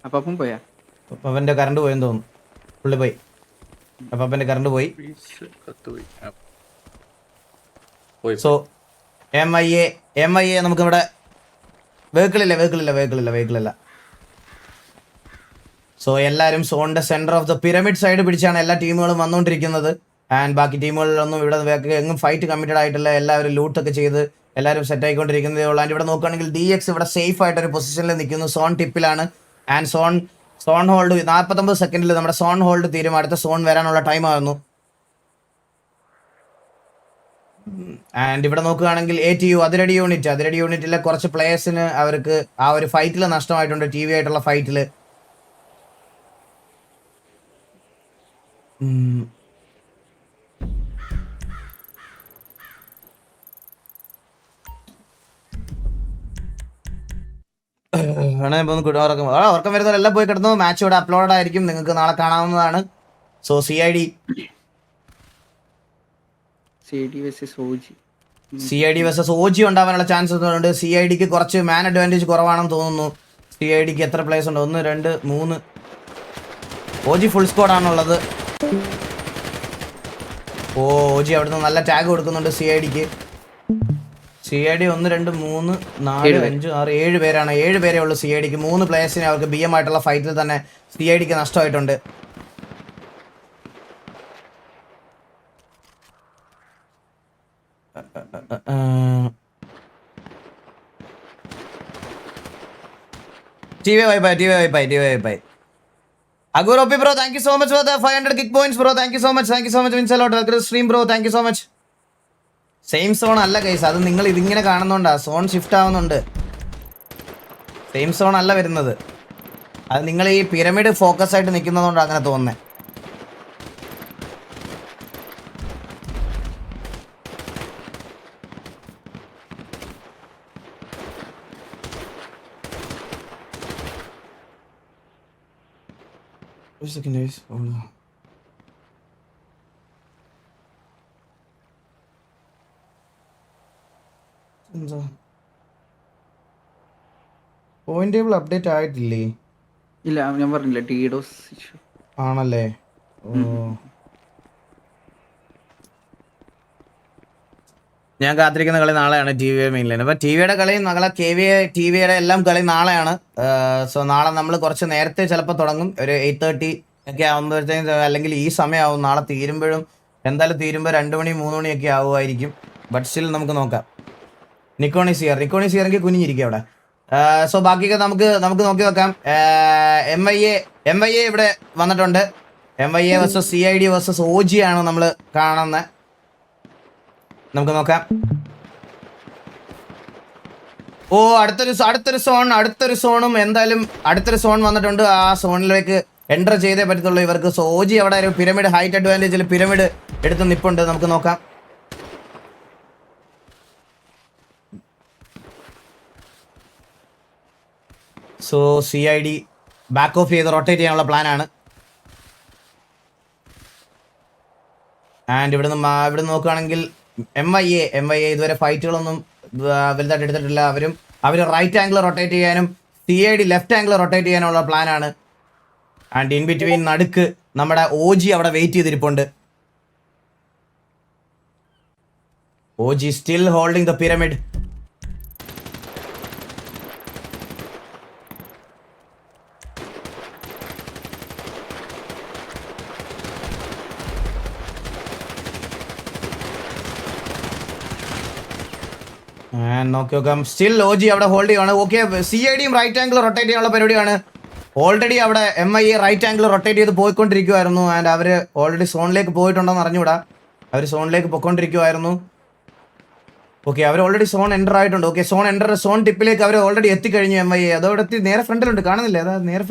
അപ്പം പോയാ അവന്റെ കറണ്ട് പോയെന്ന് തോന്നുന്നു. പുള്ളി പോയി. അപ്പന്റെ കറണ്ട് പോയി. സോ MIA നമുക്കിവിടെ വെഹിക്കിളില്ല. സോ എല്ലാവരും സോണിന്റെ centre of the pyramid side പിടിച്ചാണ് എല്ലാ ടീമുകളും വന്നുകൊണ്ടിരിക്കുന്നത്. ആൻഡ് ബാക്കി ടീമുകളിലൊന്നും ഇവിടെ എങ്ങും ഫൈറ്റ് കമ്മിറ്റഡ് ആയിട്ടില്ല. എല്ലാവരും ലൂട്ടൊക്കെ ചെയ്ത് എല്ലാവരും സെറ്റ് ആയിക്കൊണ്ടിരിക്കുന്നതേ ഉള്ളൂ. ആൻഡ് ഇവിടെ നോക്കുകയാണെങ്കിൽ DX ഇവിടെ സേഫ് ആയിട്ട് ഒരു പൊസിഷനിൽ നിൽക്കുന്നു. സോൺ ടിപ്പിലാണ്. ആൻഡ് സോൺ ഹോൾഡ് 49 സെക്കൻഡിൽ നമ്മുടെ സോൺ ഹോൾഡ് തീരും. അടുത്ത സോൺ വരാനുള്ള ടൈം ആകുന്നു. ആൻഡ് ഇവിടെ നോക്കുകയാണെങ്കിൽ ATU അതിരടി യൂണിറ്റിലെ കുറച്ച് പ്ലേയേഴ്സിന് അവർക്ക് ആ ഒരു ഫൈറ്റിൽ നഷ്ടമായിട്ടുണ്ട്. TV ആയിട്ടുള്ള ഫൈറ്റിൽ. ഉറക്കം വരുന്നവരെല്ലാം പോയി കിടന്നു. മാച്ച് ഇവിടെ അപ്ലോഡ് ആയിരിക്കും, നിങ്ങൾക്ക് നാളെ കാണാവുന്നതാണ്. സോ CID വേഴ്സസ് OG ഉണ്ടാവാനുള്ള ചാൻസസ് ഉണ്ട്. CIDക്ക് കുറച്ച് മാൻ അഡ്വാൻറ്റേജ് കുറവാണെന്ന് തോന്നുന്നു. CIDക്ക് എത്ര പ്ലേയേഴ്സ് ഉണ്ട്? 1 2 3. OG ഫുൾ സ്ക്വാഡ് ആണുള്ളത്. OG അവിടുന്ന് നല്ല ടാഗ് കൊടുക്കുന്നുണ്ട് CIDക്ക്. CID 1 2 3 4 5 6 7 പേരാണ്. 7 പേരേ ഉള്ളൂ CIDക്ക്. 3 പ്ലേയേഴ്സിനെ അവർക്ക് BM ആയിട്ടുള്ള ഫൈറ്റിൽ തന്നെ CIDക്ക് നഷ്ടമായിട്ടുണ്ട്. TV വൈപ്പായി. Agur OP bro, thank you so much for the 500 kick points bro. Thank you so much means a lot. Welcome stream bro, thank you so much. Same zone അല്ല guys, അത് നിങ്ങൾ ഇതിങ്ങനെ കാണുന്നോണ്ടാ zone shift ആവുന്നുണ്ട്. Same zone അല്ല വരുന്നത്. അത് നിങ്ങൾ ഈ പിരമിഡ് ഫോക്കസ് ആയിട്ട് നിൽക്കുന്നതുകൊണ്ട് അങ്ങനെ തോന്നുന്നത്. പോയിന്റ് ടേബിൾ അപ്ഡേറ്റ് ആയിട്ടില്ലേ? ഇല്ല, ഞാൻ പറഞ്ഞില്ല DDoS ഇഷ്യൂ ആണല്ലേ. ഞാൻ കാത്തിരിക്കുന്ന കളി നാളെയാണ് TV മെയിൻലൈൻ. അപ്പം TVയുടെ കളി നാളെ TVയുടെ എല്ലാം കളി നാളെയാണ്. സോ നാളെ നമ്മൾ കുറച്ച് നേരത്തെ ചിലപ്പോൾ തുടങ്ങും, ഒരു 8:30 ഒക്കെ ആകുമ്പോഴത്തേക്കും, അല്ലെങ്കിൽ ഈ സമയമാവും നാളെ തീരുമ്പോഴും. എന്തായാലും തീരുമ്പോൾ 2 മണി 3 മണിയൊക്കെ ആവുമായിരിക്കും. ബട്ട് സ്റ്റിൽ നമുക്ക് നോക്കാം. നിക്കോണി സിയറെങ്കിൽ കുനിഞ്ഞിരിക്കും അവിടെ. സോ ബാക്കിയൊക്കെ നമുക്ക് നോക്കി നോക്കാം. MIA ഇവിടെ വന്നിട്ടുണ്ട്. MIA versus CID versus OG ആണ് നമ്മൾ കാണുന്നത്. നമുക്ക് നോക്കാം. ഓ അടുത്തൊരു സോണും എന്തായാലും അടുത്തൊരു സോൺ വന്നിട്ടുണ്ട്. ആ സോണിലേക്ക് എൻ്റർ ചെയ്തേ പറ്റത്തുള്ളൂ ഇവർക്ക്. സോ ഓജി അവിടെ ഒരു പിരമിഡ് ഹൈറ്റ് അഡ്വാൻറ്റേജിൽ പിരമിഡ് എടുത്ത് നിപ്പുണ്ട്. നമുക്ക് നോക്കാം. സോ CID ബാക്ക് ഓഫ് ചെയ്ത് റൊട്ടേറ്റ് ചെയ്യാനുള്ള പ്ലാനാണ്. ആൻഡ് ഇവിടുന്ന് നോക്കുകയാണെങ്കിൽ MIA ഇതുവരെ ഫൈറ്റുകളൊന്നും വലുതായിട്ട് എടുത്തിട്ടില്ല. അവർ റൈറ്റ് ആംഗിൾ റൊട്ടേറ്റ് ചെയ്യാനും CID ലെഫ്റ്റ് ആംഗിൾ റൊട്ടേറ്റ് ചെയ്യാനുള്ള പ്ലാനാണ്. ആൻഡ് ഇൻ ബിറ്റ്വീൻ നടുക്ക് നമ്മുടെ OG അവിടെ വെയിറ്റ് ചെയ്തിരിപ്പുണ്ട്. OG still holding the pyramid. നോക്കി നോക്കാം. സ്റ്റിൽ OG അവിടെ ഹോൾഡ് ചെയ്യുകയാണ്. ഓക്കെ, CIDയും റൈറ്റ് ആംഗിൾ റൊട്ടേറ്റ് ചെയ്യാനുള്ള പരിപാടിയാണ്. ഓൾറെഡി അവിടെ MIA റൈറ്റ് ആംഗിൾ റൊട്ടേറ്റ് ചെയ്ത് പോയിക്കൊണ്ടിരിക്കുമായിരുന്നു. ആൻഡ് അവർ ഓൾറെഡി സോണിലേക്ക് പോയിട്ടുണ്ടോന്ന് അറിഞ്ഞുകൂടാ. അവർ സോണിലേക്ക് പോയിക്കൊണ്ടിരിക്കുമായിരുന്നു. ഓക്കെ, അവർ ഓൾറെഡി സോൺ എൻ്റർ ആയിട്ടുണ്ട്. ഓക്കെ, സോൺ ടിപ്പിലേക്ക് അവർ ഓൾറെഡി എത്തിക്കഴിഞ്ഞു. MIA അതോടെ എത്തി നേരെ ഫ്രണ്ടിലുണ്ട്, കാണുന്നില്ലേ? അതാ നേരെ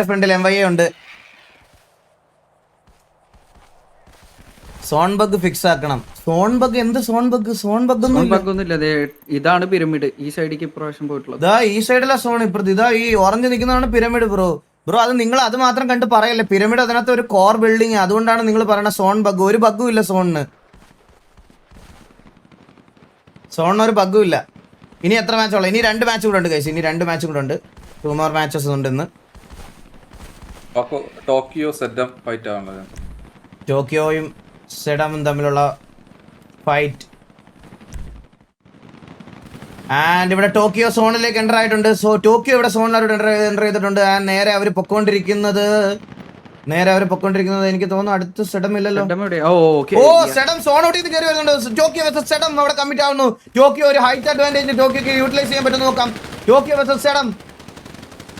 ഫ്രണ്ടിൽ MIA ഉണ്ട്. സോൺ ബഗ് ഫിക്സ് ആക്കണം. സോൺ ബഗ് ഒന്നുമില്ല. ഇതാണ് പിരമിഡ്. ഈ സൈഡിലേക്ക് ഇപ്രാവശ്യം പോയിട്ടുള്ളത്. ഇതാ ഈ സൈഡിലെ സോൺ ഇപ്പുറത്ത്. ഇതാ ഈ ഓറഞ്ച് നിൽക്കുന്നതാണ് പിരമിഡ്. ബ്രോ അത് നിങ്ങൾ അത് മാത്രം കണ്ട് പറയല്ലേ. പിരമിഡ് അതിനകത്ത് ഒരു കോർ ബിൽഡിങ്. അതുകൊണ്ടാണ് നിങ്ങൾ പറയുന്നത് സോൺ ബഗ്. ഒരു ബഗ്ഗും ഇല്ല സോണിന് ഒരു ബഗ്ഗും ഇല്ല. ഇനി എത്ര മാച്ചുള്ള? ഇനി 2 മാച്ച് കൂടെ ഉണ്ട് ഗൈസ്. ഇനി 2 മാച്ച് കൂടെ ഉണ്ട്. 2 more മാച്ചസ് ഉണ്ട് ഇന്ന്. ടോക്കിയോ സെഡം ഫൈറ്റ് ആണല്ലോ. ടോക്കിയോയും സെഡമും തമ്മിലുള്ള ഫൈറ്റ്. ആൻഡ് ഇവിടെ ടോക്കിയോ സോണിലേക്ക് എൻ്റർ ആയിട്ടുണ്ട്. സോ ടോക്കിയോ ഇവിടെ സോണിലോട്ട് എൻ്റർ ചെയ്തിട്ടുണ്ട്. ആൻഡ് നേരെ അവർ പൊക്കോണ്ടിരിക്കുന്നത് എനിക്ക് തോന്നുന്നു അടുത്ത് സെഡം ഇല്ലല്ലോ. സെഡം സോണോട്ടിൽ നിന്ന് കയറി വരുന്നുണ്ട്. ടോക്കിയോ വെസസ് സെഡം അവിടെ കമ്മിറ്റ് ആവുന്നു. ടോക്കിയോ ഒരു ഹൈറ്റ് അഡ്വാൻറ്റേജ് ടോക്കിയോക്ക് യൂട്ടിലൈസ് ചെയ്യാൻ പറ്റും നോക്കാം. ടോക്കിയോ വെസസ് സെഡം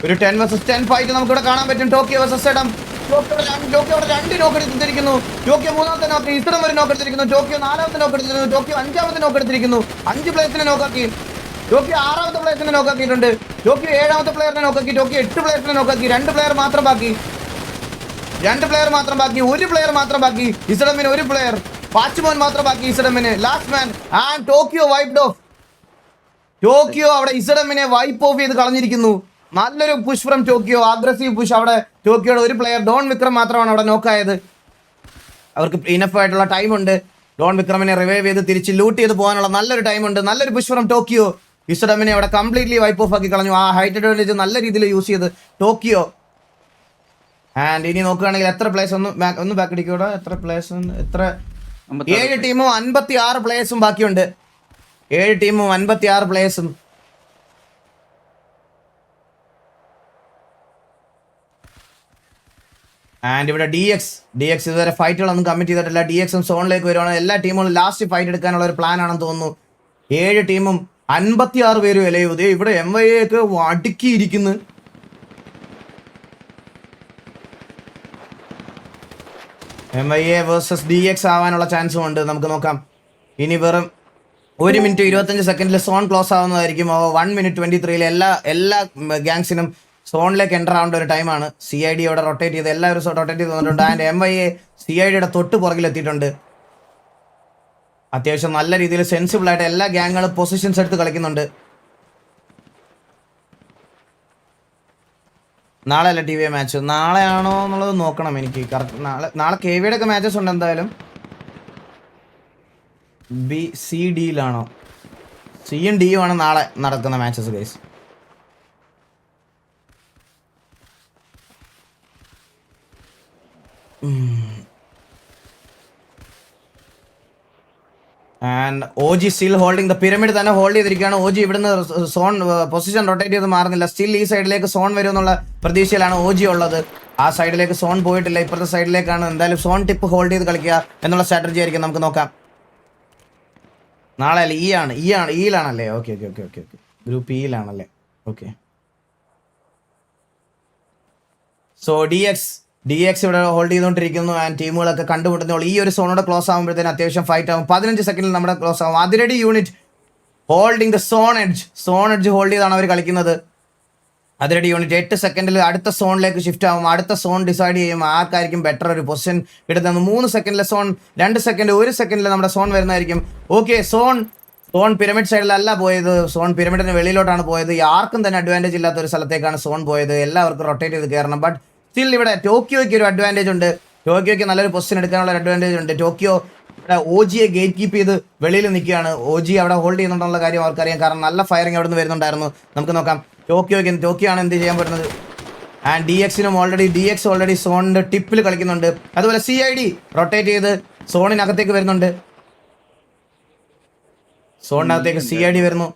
ഒരു 10 vs 10 ഫൈറ്റ് നമുക്കിവിടെ കാണാൻ പറ്റും. Tokyo versus സെഡം. ടോക്കിയോ അവിടെ 2 നോക്ക് എടുത്തിരിക്കുന്നു. ടോക്കിയോ 3ാമത്തെ നോക്ക്. ഇസ്രം ഒരു നോക്ക് എടുത്തിരിക്കുന്നു. ടോക്കിയോ 4ാമത്തെ നോക്ക് എടുത്തിരിക്കുന്നു. ടോക്കിയോ 5ാമത്തെ നോക്ക് എടുത്തിരിക്കുന്നു. 5 പ്ലേസിനെ നോക്കാക്കി. ടോക്കിയോ 6ാമത്തെ പ്ലേസിനെ നോക്കാക്കിയിട്ടുണ്ട്. ടോക്കിയോ 7ാമത്തെ പ്ലെയറിനെ നോക്കാക്കി. ടോക്കിയോ 8 പ്ലേയേഴ്സിനെ നോക്കാക്കി. 2 പ്ലെയർ മാത്രം ബാക്കി. 1 പ്ലെയർ മാത്രം ബാക്കി. ഇസ്രമിന് 1 പ്ലെയർ. പാച്ചുമോൻ മാത്രം ബാക്കി ഇസ്രമിന്. Last man. And Tokyo wiped off. Tokyo അവിടെ ഇസ്രമിനെ വൈപ്പ് ഓഫ് ചെയ്ത് കളഞ്ഞിരിക്കുന്നു. നല്ലൊരു push from Tokyo. Aggressive push. അവിടെ ടോക്കിയോയുടെ 1 പ്ലെയർ ഡോൺ വിക്രം മാത്രമാണ് അവിടെ നോക്കായത്. അവർക്ക് ഇനഫ് ആയിട്ടുള്ള ടൈം ഉണ്ട്. ഡോൺ വിക്രമിനെ റിവൈവ് ചെയ്ത് തിരിച്ച് ലൂട്ട് ചെയ്ത് പോകാനുള്ള നല്ലൊരു ടൈം ഉണ്ട്. നല്ലൊരു പുഷ് ഫ്രം ടോക്കിയോ. ഇസ്രമിനെ അവിടെ കംപ്ലീറ്റ്ലി വൈപ്പ് ഓഫ് ആക്കി കളഞ്ഞു. ആ ഹൈറ്റ് അഡ്വാൻറ്റേജ് നല്ല രീതിയിൽ യൂസ് ചെയ്ത് ടോക്കിയോ. ആൻഡ് ഇനി നോക്കുകയാണെങ്കിൽ എത്ര പ്ലേസ് ഒന്ന് ബാക്ക് അടിക്കൂടെ. എത്ര പ്ലേസ്? 7 ടീമും 56 പ്ലേയേഴ്സും ബാക്കിയുണ്ട്. 7 ടീമും 56 പ്ലേയേഴ്സും. ആൻഡ് ഇവിടെ DX ഇതുവരെ ഫൈറ്റുകളൊന്നും കമ്മിറ്റ് ചെയ്തിട്ടില്ല. DXും സോണിലേക്ക് വരുവാണ്. എല്ലാ ടീമുകളും ലാസ്റ്റ് ഫൈറ്റ് എടുക്കാനുള്ള ഒരു പ്ലാൻ ആണെന്ന് തോന്നുന്നു. 7 ടീമും 56 പേരും ഇലയുത്. ഇവിടെ MIA ഒക്കെ അടുക്കിയിരിക്കുന്നു. MIA വേഴ്സസ് DX ആവാനുള്ള ചാൻസും ഉണ്ട്. നമുക്ക് നോക്കാം. ഇനി വെറും 1 മിനിറ്റ് 25 സെക്കൻഡിൽ സോൺ ക്ലോസ് ആവുന്നതായിരിക്കും. 1 minute 23 എല്ലാ ഗാങ്സിനും സോണിലേക്ക് എൻ്റർ ആവേണ്ട ഒരു ടൈമാണ്. CID അവിടെ റൊട്ടേറ്റ് ചെയ്ത് എല്ലാവരും റൊട്ടേറ്റ് ചെയ്ത് വന്നിട്ടുണ്ട്. ആൻഡ് MIA CIDയുടെ തൊട്ട് പുറകിലെത്തിയിട്ടുണ്ട്. അത്യാവശ്യം നല്ല രീതിയിൽ സെൻസിബിൾ ആയിട്ട് എല്ലാ ഗ്യാങ്ങുകളും പൊസിഷൻസ് എടുത്ത് കളിക്കുന്നുണ്ട്. നാളെ അല്ല TV മാച്ച്. നാളെയാണോ എന്നുള്ളത് നോക്കണം എനിക്ക്. കറക്റ്റ് നാളെ KVയുടെ ഒക്കെ മാച്ചസ് ഉണ്ട് എന്തായാലും. BCDയിലാണോ? Cയും Dയും ആണ് നാളെ നടക്കുന്ന matches guys. And OG still holding the pyramid തന്നെ ഹോൾഡ് ചെയ്തിരിക്കുകയാണ്. OG ഇവിടുന്ന് സോൺ പൊസിഷൻ റൊട്ടേറ്റ് ചെയ്ത് മാറുന്നില്ല. സ്റ്റിൽ ഈ സൈഡിലേക്ക് സോൺ വരും എന്നുള്ള പ്രതീക്ഷയിലാണ് OG ഉള്ളത്. ആ സൈഡിലേക്ക് സോൺ പോയിട്ടില്ല. ഇപ്പുറത്തെ സൈഡിലേക്കാണ്. എന്തായാലും സോൺ ടിപ്പ് ഹോൾഡ് ചെയ്ത് കളിക്കുക എന്നുള്ള സ്ട്രാറ്റജി ആയിരിക്കും. നമുക്ക് നോക്കാം. നാളെ അല്ലേ? ഇയിലാണല്ലേ? ഓക്കെ ഗ്രൂപ്പ് ഇയിലാണല്ലേ? ഓക്കെ. സോ DX ഇവിടെ ഹോൾഡ് ചെയ്തുകൊണ്ടിരിക്കുന്നു. ആൻഡ് ടീമുകളൊക്കെ കണ്ടുമുട്ടുന്നുള്ളൂ. ഈ ഒരു സോണോടെ ക്ലോസ് ആകുമ്പോഴത്തേന് അത്യാവശ്യം ഫൈറ്റ് ആകും. 15 സെക്കൻഡിൽ നമ്മുടെ ക്ലോസ് ആകും. Athiradi unit holding the zone edge hold ചെയ്താണ് അവർ കളിക്കുന്നത്. അതിരടി യൂണിറ്റ് 8 സെക്കൻഡിൽ അടുത്ത സോണിലേക്ക് ഷിഫ്റ്റ് ആവും. അടുത്ത സോൺ ഡിസൈഡ് ചെയ്യും ആർക്കായിരിക്കും ബെറ്റർ ഒരു പൊസിഷൻ കിട്ടുന്നത്. 3 സെക്കൻഡിലെ സോൺ, 2 സെക്കൻഡ്, 1 സെക്കൻഡിൽ നമ്മുടെ സോൺ വരുന്നതായിരിക്കും. ഓക്കെ, സോൺ പിരമിഡ് സൈഡിലല്ല പോയത്, സോൺ പിരമിഡിന് വെളിയിലോട്ടാണ് പോയത്. ആർക്കും തന്നെ അഡ്വാൻറ്റേജ് ഇല്ലാത്ത ഒരു സ്ഥലത്തേക്കാണ് സോൺ പോയത്. എല്ലാവർക്കും റൊട്ടേറ്റ് ചെയ്ത് കയറണം. ബട്ട് സ്റ്റിൽ ഇവിടെ ടോക്കിയോയ്ക്ക് ഒരു അഡ്വാൻറ്റേജ് ഉണ്ട്. ടോക്കിയോയ്ക്ക് നല്ലൊരു പൊസിഷൻ എടുക്കാനുള്ള ഒരു അഡ്വാൻറ്റേജ് ഉണ്ട്. ടോക്കിയോ OGയെ ഗേറ്റ് കീപ്പ് ചെയ്ത് വെളിയിൽ നിൽക്കുകയാണ്. OG അവിടെ ഹോൾഡ് ചെയ്യുന്നുണ്ടെന്നുള്ള കാര്യം അവർക്കറിയാം, കാരണം നല്ല ഫയറിംഗ് അവിടെ നിന്ന് വരുന്നുണ്ടായിരുന്നു. നമുക്ക് നോക്കാം ടോക്കിയോ ആണ് എന്ത് ചെയ്യാൻ പറ്റുന്നത്. ആൻഡ് DX ഓൾറെഡി സോണിന്റെ ടിപ്പിൽ കളിക്കുന്നുണ്ട്. അതുപോലെ CID റൊട്ടേറ്റ് ചെയ്ത് സോണിനകത്തേക്ക് വരുന്നുണ്ട്. സോണിനകത്തേക്ക് CID വരുന്നു.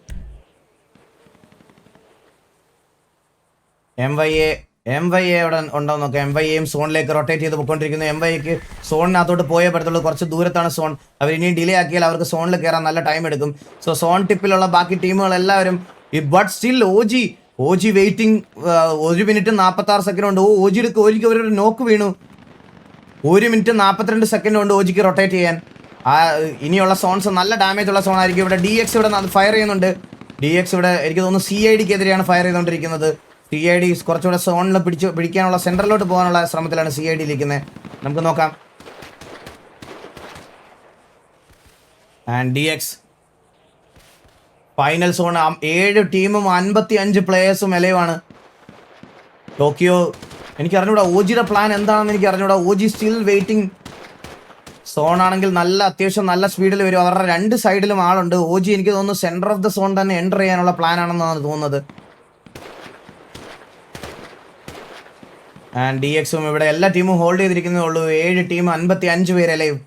MYA അവിടെ ഉണ്ടോ നോക്കാം. MYAയും സോണിലേക്ക് റൊട്ടേറ്റ് ചെയ്ത് പോയിക്കൊണ്ടിരിക്കുന്നു. MYAക്ക് സോണിനകത്തോട്ട് പോയേ പറ്റത്തുള്ളൂ. കുറച്ച് ദൂരത്താണ് സോൺ. അവർ ഇനിയും ഡിലേ ആക്കിയാൽ അവർക്ക് സോണിൽ കയറാൻ നല്ല ടൈം എടുക്കും. സോ സോൺ ടിപ്പിലുള്ള ബാക്കി ടീമുകൾ എല്ലാവരും but still OG waiting. 1 minute 46 second ഉണ്ട്. OGക്ക് ഒരു നോക്ക് വീണു. 1 മിനിറ്റ് 42 സെക്കൻഡ് കൊണ്ട് OGക്ക് റൊട്ടേറ്റ് ചെയ്യാൻ. ഇനിയുള്ള സോൺസ് നല്ല ഡാമേജ് ഉള്ള സോൺ ആയിരിക്കും. ഇവിടെ DX ഇവിടെ ഫയർ ചെയ്യുന്നുണ്ട്. DX ഇവിടെ എനിക്ക് തോന്നുന്നു CIDക്കെതിരെയാണ് ഫയർ ചെയ്തുകൊണ്ടിരിക്കുന്നത്. CID കുറച്ചുകൂടെ സോണിൽ പിടിക്കാനുള്ള സെൻറ്ററിലോട്ട് പോകാനുള്ള ശ്രമത്തിലാണ് CID ഇരിക്കുന്നത്. നമുക്ക് നോക്കാം. ആൻഡ് DX ഫൈനൽ സോൺ 7 ടീമും 55 പ്ലേയേഴ്സും എലയുമാണ്. ടോക്കിയോ എനിക്ക് അറിഞ്ഞൂടാ OGയുടെ പ്ലാൻ എന്താണെന്ന് എനിക്ക് അറിഞ്ഞൂടാ. OG still waiting. സോൺ ആണെങ്കിൽ അത്യാവശ്യം നല്ല സ്പീഡിൽ വരും. അവരുടെ 2 സൈഡിലും ആളുണ്ട്. OG എനിക്ക് തോന്നുന്നു സെന്റർ ഓഫ് ദ സോൺ തന്നെ എൻ്റർ ചെയ്യാനുള്ള പ്ലാൻ ആണെന്നാണ് തോന്നുന്നത്. ആൻഡ് DXും ഇവിടെ എല്ലാ ടീമും ഹോൾഡ് ചെയ്തിരിക്കുന്നേ ഉള്ളൂ. 7 ടീം 55 പേര് ലൈവ്.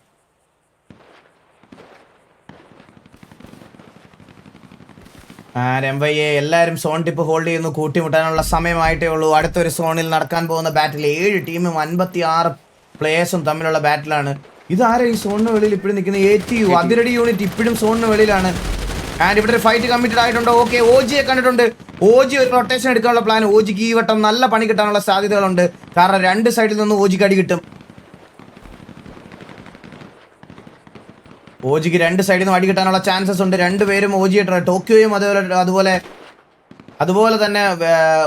MYA എല്ലാവരും സോൺ ടിപ്പ് ഹോൾഡ് ചെയ്യുന്നു. കൂട്ടിമുട്ടാനുള്ള സമയമായിട്ടേ ഉള്ളൂ. അടുത്തൊരു സോണിൽ നടക്കാൻ പോകുന്ന ബാറ്റിൽ 7 ടീമും 56 പ്ലേയേഴ്സും തമ്മിലുള്ള ബാറ്റിലാണ്. ഇതാരും ഈ സോണിന് വെളിയിൽ ഇപ്പോഴും നിൽക്കുന്നത് ATU അതിരടി യൂണിറ്റ് ഇപ്പോഴും സോണിന് വെളിയിലാണ്. ആൻഡ് ഇവിടെ ഒരു ഫൈറ്റ് കമ്മിറ്റഡ് ആയിട്ടുണ്ടോ? ഓക്കെ, OGയെ കണ്ടിട്ടുണ്ട്. OG ഒരു റൊട്ടേഷൻ എടുക്കാനുള്ള പ്ലാൻ. OGക്ക് ഈ വട്ടം നല്ല പണി കിട്ടാനുള്ള സാധ്യതകളുണ്ട്. കാരണം 2 സൈഡിൽ നിന്ന് OGക്ക് അടി കിട്ടും. OGക്ക് 2 സൈഡിൽ നിന്ന് അടി കിട്ടാനുള്ള ചാൻസസ് ഉണ്ട്. 2 പേരും OG ടോക്കിയോയും അതുപോലെ തന്നെ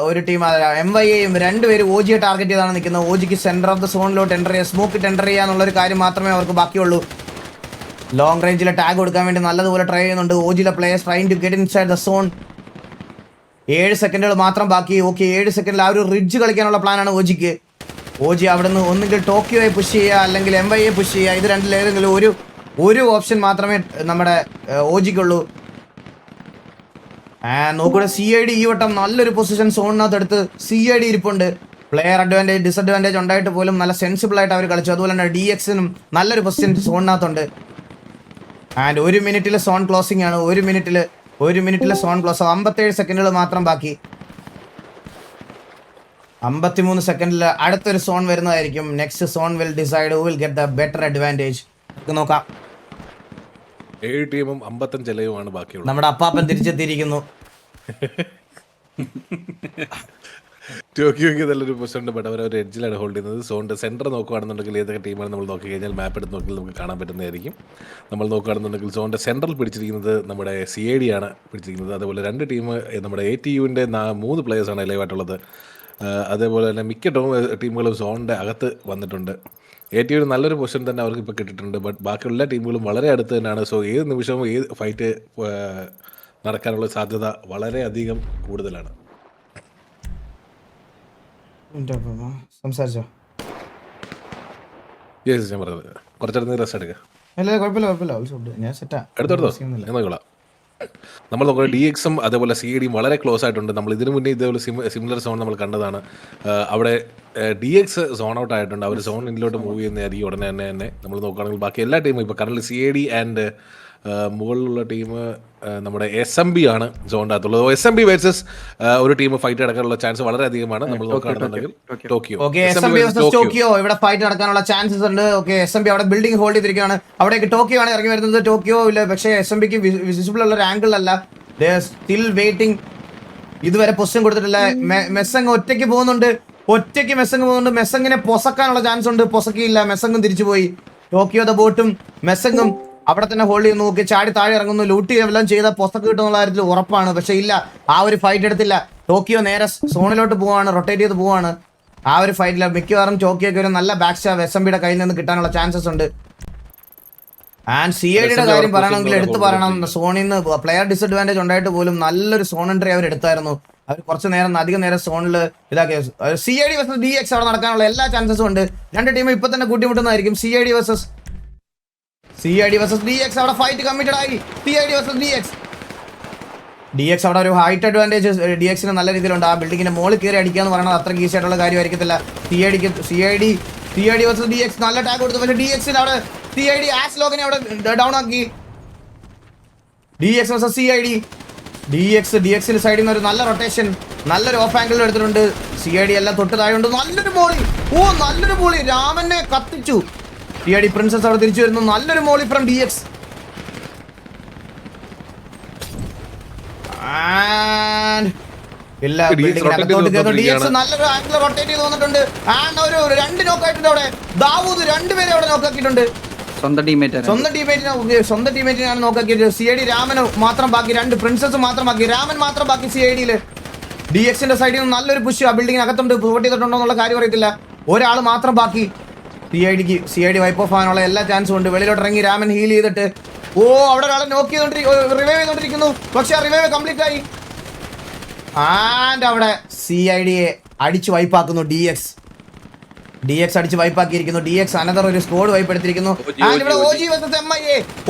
ഒരു ടീം MYAയും 2 പേര് OGയെ ടാർഗറ്റ് ചെയ്താണ് നിൽക്കുന്നത്. OGക്ക് സെന്റർ ഓഫ് ദ സോണിലോട്ട് എൻ്റർ ചെയ്യുക, സ്മോക്കിട്ട് എൻ്റർ ചെയ്യുക എന്നുള്ളൊരു കാര്യം മാത്രമേ അവർക്ക് ബാക്കിയുള്ളൂ. ലോങ് റേഞ്ചിലെ ടാഗ് കൊടുക്കാൻ വേണ്ടി നല്ലതുപോലെ ട്രൈ ചെയ്യുന്നുണ്ട്. OGയിലെ players trying to get inside the zone. 7 സെക്കൻഡുകൾ മാത്രം ബാക്കി. ഓക്കെ, 7 സെക്കൻഡിൽ ആ ഒരു റിഡ്ജ് കളിക്കാനുള്ള പ്ലാനാണ് OGക്ക്. OG അവിടെ നിന്ന് ഒന്നുകിൽ ടോക്കിയോയെ പുഷ് ചെയ്യുക അല്ലെങ്കിൽ MYAയെ പുഷ് ചെയ്യുക. ഇത് രണ്ടിലേതെങ്കിലും ഒരു ഓപ്ഷൻ മാത്രമേ നമ്മുടെ OGക്കുള്ളൂ. നോക്കൂടെ CID ഈ വട്ടം നല്ലൊരു പൊസിഷൻ സോണിനകത്ത് എടുത്ത് CID ഇരിപ്പുണ്ട്. പ്ലെയർ അഡ്വാൻറ്റേജ് ഡിസഡ്വാൻറ്റേജ് ഉണ്ടായിട്ട് പോലും നല്ല സെൻസിബിൾ ആയിട്ട് അവർ കളിച്ചു. അതുപോലെ തന്നെ DXനും നല്ലൊരു പൊസിഷൻ സോണിനകത്തുണ്ട്. ആൻഡ് 1 മിനിറ്റിൽ സോൺ ക്ലോസിംഗ് ആണ്. 1 മിനിറ്റിൽ സോൺ ക്ലോസ്. 57 സെക്കൻഡുകൾ മാത്രം ബാക്കി. 53 സെക്കൻഡിൽ അടുത്തൊരു സോൺ വരുന്നതായിരിക്കും. Next zone will decide who will get the better advantage. നമുക്ക് നോക്കാം. 7 ടീമും 55 ലൈവുമാണ് ബാക്കിയുള്ളത്. നമ്മുടെ അപ്പാപ്പൻ തിരിച്ചെത്തിയിരിക്കുന്നു. ടോക്കിയോയ്ക്ക് നല്ലൊരു പൊസിഷൻ ഉണ്ട്. ബട്ട് അവർ ഒരു എഡ്ജിലാണ് ഹോൾഡ് ചെയ്യുന്നത്. സോണിൻ്റെ സെൻറ്റർ നോക്കുകയാണെന്നുണ്ടെങ്കിൽ ഏതൊക്കെ ടീമാണ് നമ്മൾ നോക്കി കഴിഞ്ഞാൽ മാപ്പ് എടുത്ത് നോക്കിയാൽ നമുക്ക് കാണാൻ പറ്റുന്നതായിരിക്കും. നമ്മൾ നോക്കുകയാണെന്നുണ്ടെങ്കിൽ സോണിൻ്റെ സെൻറ്ററിൽ പിടിച്ചിരിക്കുന്നത് നമ്മുടെ CID ആണ് പിടിച്ചിരിക്കുന്നത്. അതുപോലെ 2 ടീം നമ്മുടെ ATUവിൻ്റെ 3 പ്ലേയേഴ്സാണ് ലൈവായിട്ടുള്ളത്. അതേപോലെ തന്നെ മിക്ക ടീമുകളും സോണിൻ്റെ അകത്ത് വന്നിട്ടുണ്ട്. ATU നല്ലൊരു പൊസിഷൻ തന്നെ അവർക്ക് ഇപ്പോൾ കിട്ടിയിട്ടുണ്ട്. ബട്ട് ബാക്കിയുള്ള എല്ലാ ടീമുകളും വളരെ അടുത്ത് തന്നെയാണ്. സോ ഏത് നിമിഷവും ഏത് ഫൈറ്റ് നടക്കാനുള്ള സാധ്യത വളരെയധികം കൂടുതലാണ്. സംസാരിച്ചോ? ഞാൻ പറഞ്ഞത് കുറച്ചെടുത്ത് റെസ്റ്റ് എടുക്കുക. കുഴപ്പമില്ല, ഞാൻ സെറ്റാ. എടുത്തോളൂ, ഞാൻ നോക്കിക്കോളാം. നമ്മൾ നോക്കുന്നത് DXും അതേപോലെ CIDയും വളരെ ക്ലോസ് ആയിട്ടുണ്ട്. നമ്മൾ ഇതിനു മുന്നേ ഇതേപോലെ സിമിലർ സോൺ നമ്മൾ കണ്ടതാണ്. അവിടെ DX സോൺ ഔട്ട് ആയിട്ടുണ്ട്. അവർ സോൺ ഇന്നിലോട്ട് മൂവ് ചെയ്യുന്നതായിരിക്കും ഉടനെ തന്നെ. നമ്മൾ നോക്കുകയാണെങ്കിൽ ബാക്കി എല്ലാ ടീമും ഇപ്പോൾ കറന്റ് CID ആൻഡ് മുകളിലുള്ള ടീം നമ്മുടെ SMB ആണ് സോണിൻ്റെ അകത്തുള്ളത്. SMB വേഴ്സസ് ഒരു ടീം ഫൈറ്റ് നടക്കാനുള്ള ചാൻസ് വളരെ അധികമാണ്. നമ്മൾ നോക്കുകയാണെന്നുണ്ടെങ്കിൽ ടോക്കിയോ ഇവിടെ ഫൈറ്റ് നടക്കാനുള്ള ചാൻസസ് ഉണ്ട്. ഓക്കെ, SMB അവിടെ ബിൽഡിംഗ് ഹോൾഡ് ചെയ്തിരിക്കുകയാണ്. അവിടേക്ക് ടോക്കിയോ ആണ് ഇറങ്ങി വരുന്നത്. ടോക്കിയോ ഇല്ല, പക്ഷേ SMBക്ക് വിസിബിൾ ഉള്ള ഒരു ആംഗിൾ അല്ല. Still waiting. ഇതുവരെ പൊസിഷൻ കൊടുത്തിട്ടില്ല. മെസ്സങ് ഒറ്റയ്ക്ക് പോകുന്നുണ്ട്. മെസ്സങ്ങിനെ പൊസക്കാനുള്ള ചാൻസ് ഉണ്ട്. പൊസക്കിയില്ല, മെസ്സങ്ങും തിരിച്ചു പോയി. ടോക്കിയോ ദ ബോട്ടും മെസ്സങ്ങും അവിടെ തന്നെ ഹോൾഡ് ചെയ്ത് നോക്കി ചാടി താഴെ ഇറങ്ങുന്നു. ലൂട്ടി എല്ലാം ചെയ്ത പൊസക്ക് കിട്ടുന്നുള്ള കാര്യത്തിൽ ഉറപ്പാണ്. പക്ഷെ ഇല്ല, ആ ഒരു ഫൈറ്റ് എടുത്തില്ല. ടോക്കിയോ നേരെ സോണിലോട്ട് പോവാണ്, റൊട്ടേറ്റ് ചെയ്ത് പോവാണ്. ആ ഒരു ഫൈറ്റില്ല. മിക്കവാറും ടോക്കിയോക്ക് ഒരു നല്ല ബാക്ക് സ്റ്റാഫ് SMBയുടെ കയ്യിൽ നിന്ന് കിട്ടാനുള്ള ചാൻസസ് ഉണ്ട്. ആൻഡ് CIDയുടെ കാര്യം പറയണമെങ്കിൽ എടുത്തു പറയണം. സോണിൽ നിന്ന് പ്ലെയർ ഡിസഡ്വാൻറ്റേജ് ഉണ്ടായിട്ട് പോലും നല്ലൊരു സോൺ എൻട്രി അവർ എടുത്തായിരുന്നു. അവർ കുറച്ച് നേരം അധികം നേരം സോണിൽ ഇതാക്കിയ CID വേഴ്സസ് DX അവിടെ നടക്കാനുള്ള എല്ലാ ചാൻസസും ഉണ്ട്. രണ്ട് ടീമും ഇപ്പൊ തന്നെ കൂട്ടിമുട്ടുന്നതായിരിക്കും. CID വേഴ്സസ് DX അവിടെ ഫൈറ്റ് കമ്മിറ്റഡ് ആയി. CID വേഴ്സസ് DX അവിടെ ഒരു ഹൈറ്റ് അഡ്വാൻറ്റേജ് DXന് നല്ല രീതിയിലുണ്ട്. ആ ബിൽഡിങ്ങിന്റെ മുകളിൽ കയറി അടിക്കുക എന്ന് പറയുന്നത് അത്രയ്ക്ക് ഈസി ആയിട്ടുള്ള കാര്യമായിരിക്കത്തില്ല. CID വേഴ്സസ് DX നല്ല ടാഗ് കൊടുത്തു. പക്ഷേ DXന് അവിടെ CID ആസ് ലോഗിനെ അവിടെ ഡൗൺ ആക്കി. DX versus CID. DXന്റെ സൈഡിൽ നിന്ന് ഒരു നല്ല റൊട്ടേഷൻ, നല്ലൊരു ഓഫ് ആംഗിൾ എടുത്തിട്ടുണ്ട്. CID എല്ലാം തൊട്ട് താഴെയുണ്ട്. നല്ലൊരു മോളി രാമനെ കത്തിച്ചു. CID പ്രിൻസസ് അവിടെ തിരിച്ചു വരുന്നു. നല്ലൊരു മോളി ഫ്രം DX. ഇല്ല, ബിൽഡിങ്ങിനകത്തോട്ട് കയറുന്നു. DX നല്ലൊരു ആംഗിൾ റൊട്ടേറ്റ് ചെയ്ത് വന്നിട്ടുണ്ട്. ആൻഡ് ഒരു 2 നോക്കായിട്ടുണ്ട് അവിടെ. ദാവൂദ് 2 പേരെ അവിടെ നോക്കാക്കിയിട്ടുണ്ട്. സ്വന്തം ടീമേറ്റിനാണ് നോക്കാക്കിയത്. CID രാമന് മാത്രം ബാക്കി, 2 പ്രിൻസസ് മാത്രം ബാക്കി, രാമൻ മാത്രം ബാക്കി CIDയില്. DXന്റെ സൈഡിൽ നിന്ന് നല്ലൊരു പുഷ് ആ ബിൽഡിങ്ങിനകത്തുണ്ട്. വോട്ട് ചെയ്തിട്ടുണ്ടോ എന്നുള്ള കാര്യം അറിയത്തില്ല. ഒരാൾ മാത്രം ബാക്കി. CID വൈപ്പ് ഓഫ് ആകാനുള്ള എല്ലാ ചാൻസും ഉണ്ട്. വെളിയിലോട്ട് ഇറങ്ങി രാമൻ ഹീൽ ചെയ്തിട്ട് അവിടെ ഒരാളെ നോക്ക് റിവൈവ് ചെയ്തോണ്ടിരിക്കുന്നു. പക്ഷെ ആ റിവൈവ് കംപ്ലീറ്റ് ആയി. ആൻഡ് അവിടെ CIDയെ അടിച്ച് വൈപ്പാക്കുന്നു. DX അടിച്ച് വൈപ്പാക്കിയിരിക്കുന്നു. DX അനദർ ഒരു സ്കോഡ് വൈപ്പ് എടുത്തിരിക്കുന്നു. ആൻഡ് ഇവിടെ OG വേഴ്സസ്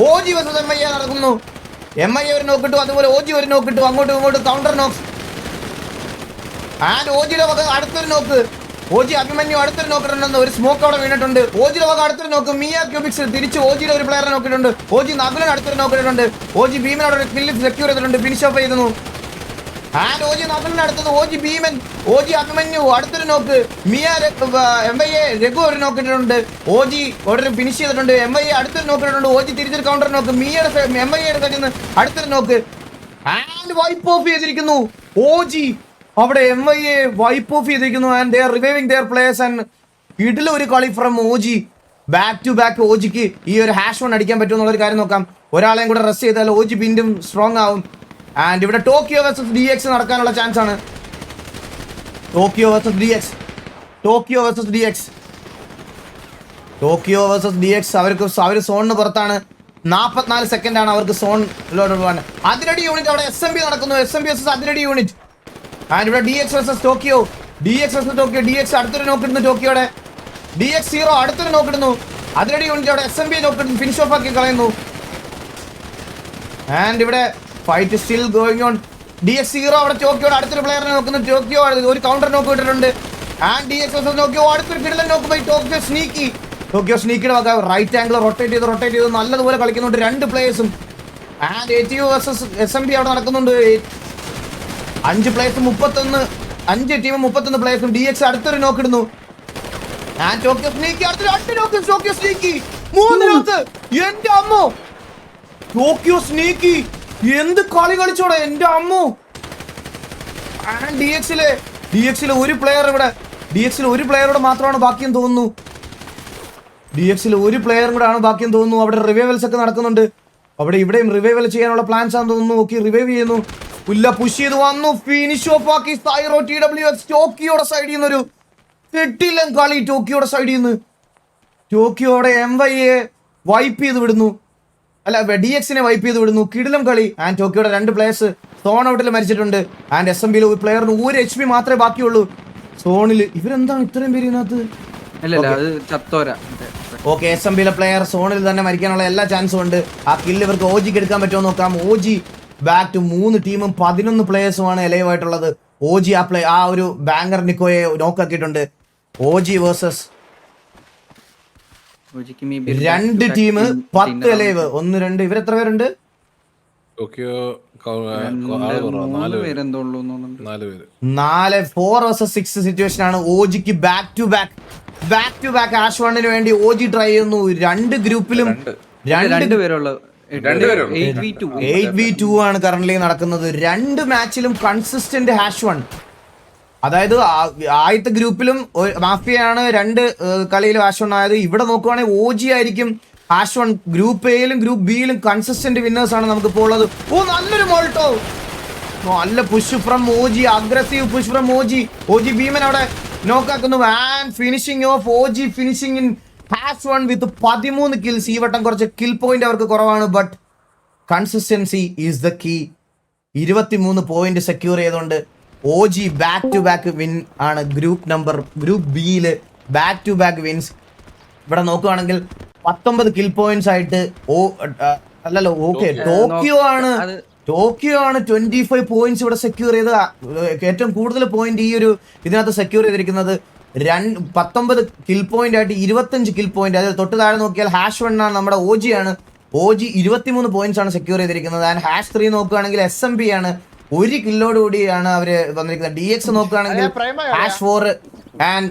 MIA നടക്കുന്നു. MIA ഒരു നോക്കിട്ടു, അതുപോലെ OG ഒരു നോക്കിട്ടു. അങ്ങോട്ടും ഇങ്ങോട്ടും കൗണ്ടർ നോക്സ്. ആൻഡ് OGയുടെ വക അടുത്തൊരു നോക്ക്. OG അഭിമന്യു അടുത്തൊരു നോക്കിട്ടുണ്ടെന്ന്. ഒരു സ്മോക്ക് അവിടെ വീണിട്ടുണ്ട്. OGയുടെ വക അടുത്തൊരു നോക്ക്. മിയ ക്യൂബിക്സ് തിരിച്ച് OGയുടെ ഒരു പ്ലെയറെ നോക്കിയിട്ടുണ്ട്. OG നകുലൻ അടുത്തൊരു നോക്കിയിട്ടുണ്ട്. OG ഭീമനോട് ഒരു കില്ല് സെക്യൂർ ചെയ്തിട്ടുണ്ട്. ഫിനിഷ് ഓഫ് ചെയ്യുന്നു. ആൻഡ് OG നകുലിന് അടുത്തത് OG ഭീമൻ, OG അഭിമന്യു അടുത്തൊരു നോക്ക്. മിയ MIA രഘു ഒരു നോക്കിയിട്ടുണ്ട്. OG ഒരു ഫിനിഷ് ചെയ്തിട്ടുണ്ട്. MIA അടുത്തൊരു നോക്കിയിട്ടുണ്ട്. OG തിരിച്ചൊരു കൗണ്ടർ നോക്ക്. MIAയുടെ സൈഡിൽ നിന്ന് അടുത്തൊരു നോക്ക്. ആൻഡ് വൈപ്പ് ഓഫ് ചെയ്തിരിക്കുന്നു OG. അവിടെ MIA വൈപ്പ് ഓഫ് ചെയ്തിരിക്കുന്നു. And they are reviving their players. And ഇതിലും ഒരു കളി from OG. Back to back OGക്ക് ഈ ഒരു #1 അടിക്കാൻ പറ്റുമെന്നുള്ളൊരു കാര്യം നോക്കാം. ഒരാളെയും കൂടെ റെസ്റ്റ് ചെയ്താൽ OG വീണ്ടും സ്ട്രോങ് ആവും. ആൻഡ് ഇവിടെ ടോക്കിയോ വേഴ്സസ് DX നടക്കാനുള്ള ചാൻസ് ആണ്. ടോക്കിയോ വേഴ്സസ് DX അവർ സോണിന് പുറത്താണ്. 44 സെക്കൻഡാണ് അവർക്ക് സോണിലോട്ട് പോകാൻ. അതിരടി യൂണിറ്റ് അവിടെ SMB നടക്കുന്നു. SMB versus Athiradi unit. And ഇവിടെ DX വേഴ്സസ് ടോക്കിയോ. DX അടുത്തൊരു നോക്കിടുന്നു. ടോക്കിയോടെ DX 0 അടുത്തൊരു നോക്കിടുന്നു. അതിരടി യൂണിറ്റ് അവിടെ SMB നോക്കിടുന്നു. ഫിനിഷ് ഓഫ് ആക്കി കളയുന്നു. ആൻഡ് ഇവിടെ fight still going on. DX 0 അവിടെ ടോക്കിയോടെ അടുത്തൊരു പ്ലെയറിനെ നോക്കുന്നു. ടോക്കിയോ ഒരു കൗണ്ടർ നോക്ക് ഇട്ടിട്ടുണ്ട്. ആൻഡ് DX ടോക്കിയോ അടുത്തൊരു കിടലൻ നോക്ക് പോയി. ടോക്കിയോ സ്നീക്കിയുടെ വക റൈറ്റ് ആംഗിൾ റൊട്ടേറ്റ് ചെയ്ത് നല്ലതുപോലെ കളിക്കുന്നുണ്ട് 2 പ്ലേയേഴ്സും. ആൻഡ് ATU വേഴ്സസ് SMB അവിടെ നടക്കുന്നുണ്ട്. 5 പ്ലേയേഴ്സും 5 ടീമും 31 പ്ലേയേഴ്സും. DX അടുത്തൊരു നോക്ക് ഇടുന്നു. ആൻഡ് ടോക്കിയോ സ്നീക്കി അടുത്തൊരു 2 നോക്ക്. ടോക്കിയോ സ്നീക്കി 3 നോക്ക്. എന്റെ അമ്മോ, ടോക്കിയോ സ്നീക്കി എന്ത് കളി കളിച്ചോടെ എന്റെ അമ്മോ. ആൻഡ് DXിലെ ഒരു പ്ലെയർ ഇവിടെ. DXിൽ ഒരു പ്ലെയറോട് മാത്രമാണ് ബാക്കിയെന്ന് തോന്നുന്നു. അവിടെ റിവൈവൽസ് ഒക്കെ നടക്കുന്നുണ്ട്. അവിടെ ഇവിടെയും റിവൈവൽ ചെയ്യാനുള്ള പ്ലാൻസ് ആണെന്ന് തോന്നുന്നു. ഓക്കെ, റിവൈവ് ചെയ്യുന്നു. പുഷ് ചെയ്ത് വന്നു. ഫിനിഷ് ഓഫ് ആക്കി സൈറോ TWX. ടോക്കിയോടെ സൈഡിൽ നിന്നൊരു കെട്ടില്ല കളി. ടോക്കിയോടെ MIA വൈപ്പ് ചെയ്ത് വിടുന്നു. അല്ല, DXനെ വൈപ്പ് ചെയ്ത് വിടുന്നു. കിടിലം കളി. ആൻഡ് ടോക്കിയോടെ 2 പ്ലേയേഴ്സ് സോൺ ഔട്ടിൽ മരിച്ചിട്ടുണ്ട്. ആൻഡ് SMBയിൽ ഒരു പ്ലെയറിന് 1 HP മാത്രമേ ബാക്കിയുള്ളൂ സോണിൽ. ഇവരെന്താണ് ഇത്രയും പേര് ഇതിനകത്ത്? ഓക്കെ, SMBയിലെ പ്ലെയർ സോണിൽ തന്നെ മരിക്കാനുള്ള എല്ലാ ചാൻസും ഉണ്ട്. ആ കില്ല് ഇവർക്ക് OGക്ക് എടുക്കാൻ പറ്റുമോ നോക്കാം. OG ബാക്ക് ടു 3 ടീമും 11 പ്ലേയേഴ്സുമാണ് എലൈവ് ആയിട്ടുള്ളത്. OG ആ ഒരു ബാങ്കർ നിക്കോയെ നോക്കാക്കിയിട്ടുണ്ട്. OG versus 2 team 10 alive. 1 2 ഇവരെത്ര പേരുണ്ട്? 4 വേഴ്സസ് 6 സിറ്റുവേഷൻ ആണ്. OGക്ക് ബാക്ക് ടു ബാക്ക് #1 വേണ്ടി OG ട്രൈ ചെയ്യുന്നു. 2 ഗ്രൂപ്പിലും 2 പേരുള്ള 8v2 ആണ് കറന്റ്ലി നടക്കുന്നത്. 2 മാച്ചിലും കൺസിസ്റ്റന്റ് #1. അതായത് ആദ്യത്തെ ഗ്രൂപ്പിലും മാഫിയാണ് 2 കളിയിലും #1 ആയത്. ഇവിടെ നോക്കുവാണെങ്കിൽ OG ആയിരിക്കും ഹാഷ് 1 ഗ്രൂപ്പ് എയിലും ഗ്രൂപ്പ് ബിയിലും കൺസിസ്റ്റന്റ് വിന്നേഴ്സ് ആണ് നമുക്ക് ഇപ്പോൾ ഉള്ളത്. ഓ നല്ലൊരു മോൾട്ടോ, നല്ല push from OG, aggressive push from OG. OG Bheeman അവിടെ നോക്കാക്കുന്നു. And finishing off OG finishing in hash 1 with 13 kills. ഈ വട്ടം കുറച്ച് കിൽ പോയിന്റ് അവർക്ക് കുറവാണ്, but consistency is the key. 23 point secure ചെയ്തുകൊണ്ട് OG back to back win ആണ്. Group ബിയില് ബാക്ക് ടു ബാക്ക് വിൻസ്. ഇവിടെ നോക്കുകയാണെങ്കിൽ 19 കിൽ പോയിന്റ്സ് ആയിട്ട് അല്ലല്ലോ ഓക്കെ ടോക്കിയോ ആണ് 25 പോയിന്റ്സ് ഇവിടെ സെക്യൂർ ചെയ്ത് ഏറ്റവും കൂടുതൽ പോയിന്റ് ഈ ഒരു ഇതിനകത്ത് സെക്യൂർ ചെയ്തിരിക്കുന്നത്. 19 കിൽ പോയിന്റ് ആയിട്ട് 25 കിൽ പോയിന്റ്. അതായത് തൊട്ട് താഴെ നോക്കിയാൽ ഹാഷ് 1 ആണ് നമ്മുടെ ഓജി ആണ്. ഓജി 23 പോയിന്റ്സ് ആണ് സെക്യൂർ ചെയ്തിരിക്കുന്നത്. ആൻഡ് ഹാഷ് 3 നോക്കുകയാണെങ്കിൽ SMB ആണ് 1 കില്ലോട് കൂടിയാണ് അവര് വന്നിരിക്കുന്നത്. DX നോക്കുകയാണെങ്കിൽ ഹാഷ് 4 ആൻഡ്